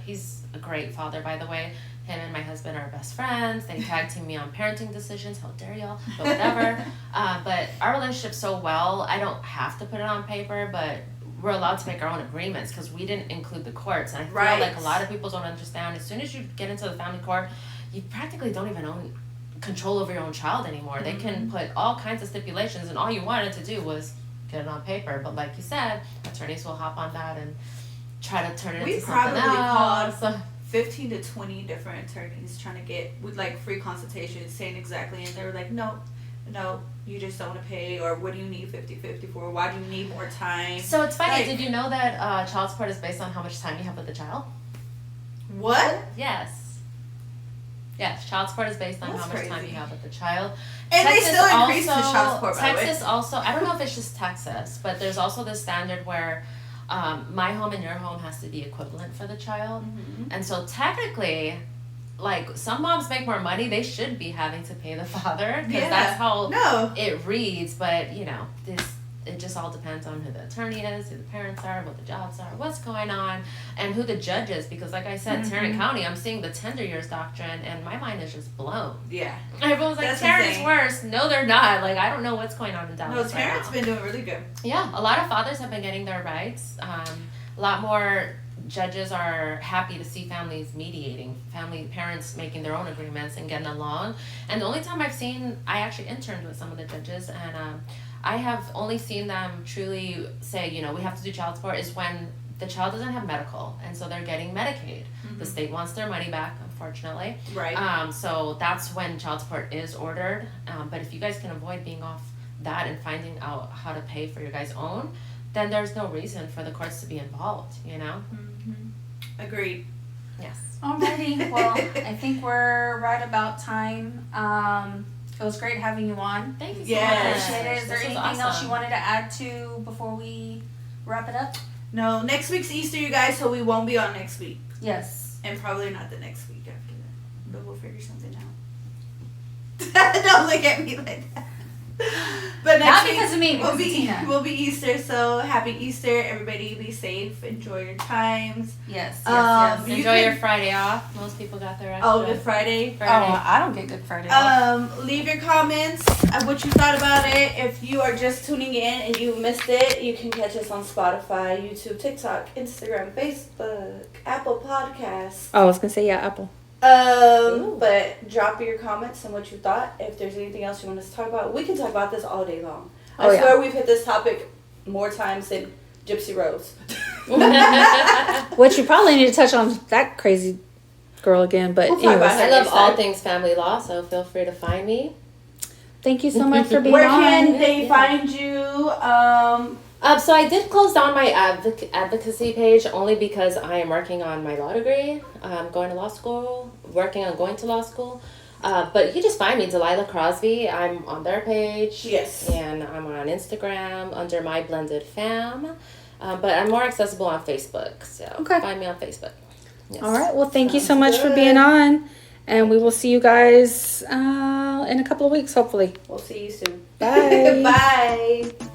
he's a great father, by the way. Him and my husband are best friends. They tag team me on parenting decisions. How dare y'all? But whatever. But our relationship's so well, I don't have to put it on paper, but we're allowed to make our own agreements because we didn't include the courts. And I feel like a lot of people don't understand. As soon as you get into the family court, you practically don't even own control over your own child anymore. Mm-hmm. They can put all kinds of stipulations, and all you wanted to do was get it on paper. But like you said, attorneys will hop on that and try to turn it into something else. We probably called 15 to 20 different attorneys trying to get with like free consultations, saying exactly, and they were like, no, you just don't want to pay, or what do you need 50-50 for? Why do you need more time? So it's funny, did you know that child support is based on how much time you have with the child? What? Yes, child support is based on how much time you have with the child. And Texas they still increase the child support, by the way. Texas also, I don't know if it's just Texas, but there's also this standard where my home and your home has to be equivalent for the child. Mm-hmm. And so technically, like, some moms make more money, they should be having to pay the father, because that's how it reads. But you know, it just all depends on who the attorney is, who the parents are, what the jobs are, what's going on, and who the judge is. Because like I said, Tarrant County, I'm seeing the tender years doctrine, and my mind is just blown. Yeah. Everyone's like, Tarrant's worse. No, they're not. Like, I don't know what's going on in Dallas. No, Tarrant's been doing really good. Yeah, a lot of fathers have been getting their rights. A lot more judges are happy to see families mediating, parents making their own agreements and getting along. And the only time I actually interned with some of the judges, and I have only seen them truly say, you know, we have to do child support, is when the child doesn't have medical, and so they're getting Medicaid. Mm-hmm. The state wants their money back, unfortunately. Right. So that's when child support is ordered. But if you guys can avoid being off that and finding out how to pay for your guys' own, then there's no reason for the courts to be involved, you know? Mm-hmm. Agreed. Yes. Alrighty. Well, I think we're right about time. It was great having you on. Thank you so much. Appreciate it. Is there anything else you wanted to add to before we wrap it up? No, next week's Easter, you guys, so we won't be on next week. Yes. And probably not the next week after that. But we'll figure something out. Don't look at me like that. But next not because of me, we'll be Easter, so happy Easter. Everybody be safe. Enjoy your times. Yes. Enjoy your Friday off. Most people got their extra. Oh, Good Friday. Oh, I don't get Good Friday off. Leave your comments of what you thought about it. If you are just tuning in and you missed it, you can catch us on Spotify, YouTube, TikTok, Instagram, Facebook, Apple Podcasts. Oh, I was gonna say Apple. But drop your comments on what you thought. If there's anything else you want us to talk about, we can talk about this all day long. I swear we've hit this topic more times than Gypsy Rose. Which you probably need to touch on that crazy girl again. But anyways, I love all things family law, so feel free to find me. Thank you so much for being Where on. can they find you? So I did close down my advocacy page only because I am working on my law degree. Going to law school, working on going to law school. But you can just find me, Delilah Crosby. I'm on their page. Yes. And I'm on Instagram under My Blended Fam. But I'm more accessible on Facebook. So find me on Facebook. Yes. All right. Well, thank you so much for being on. And we will see you guys in a couple of weeks, hopefully. We'll see you soon. Bye. Bye.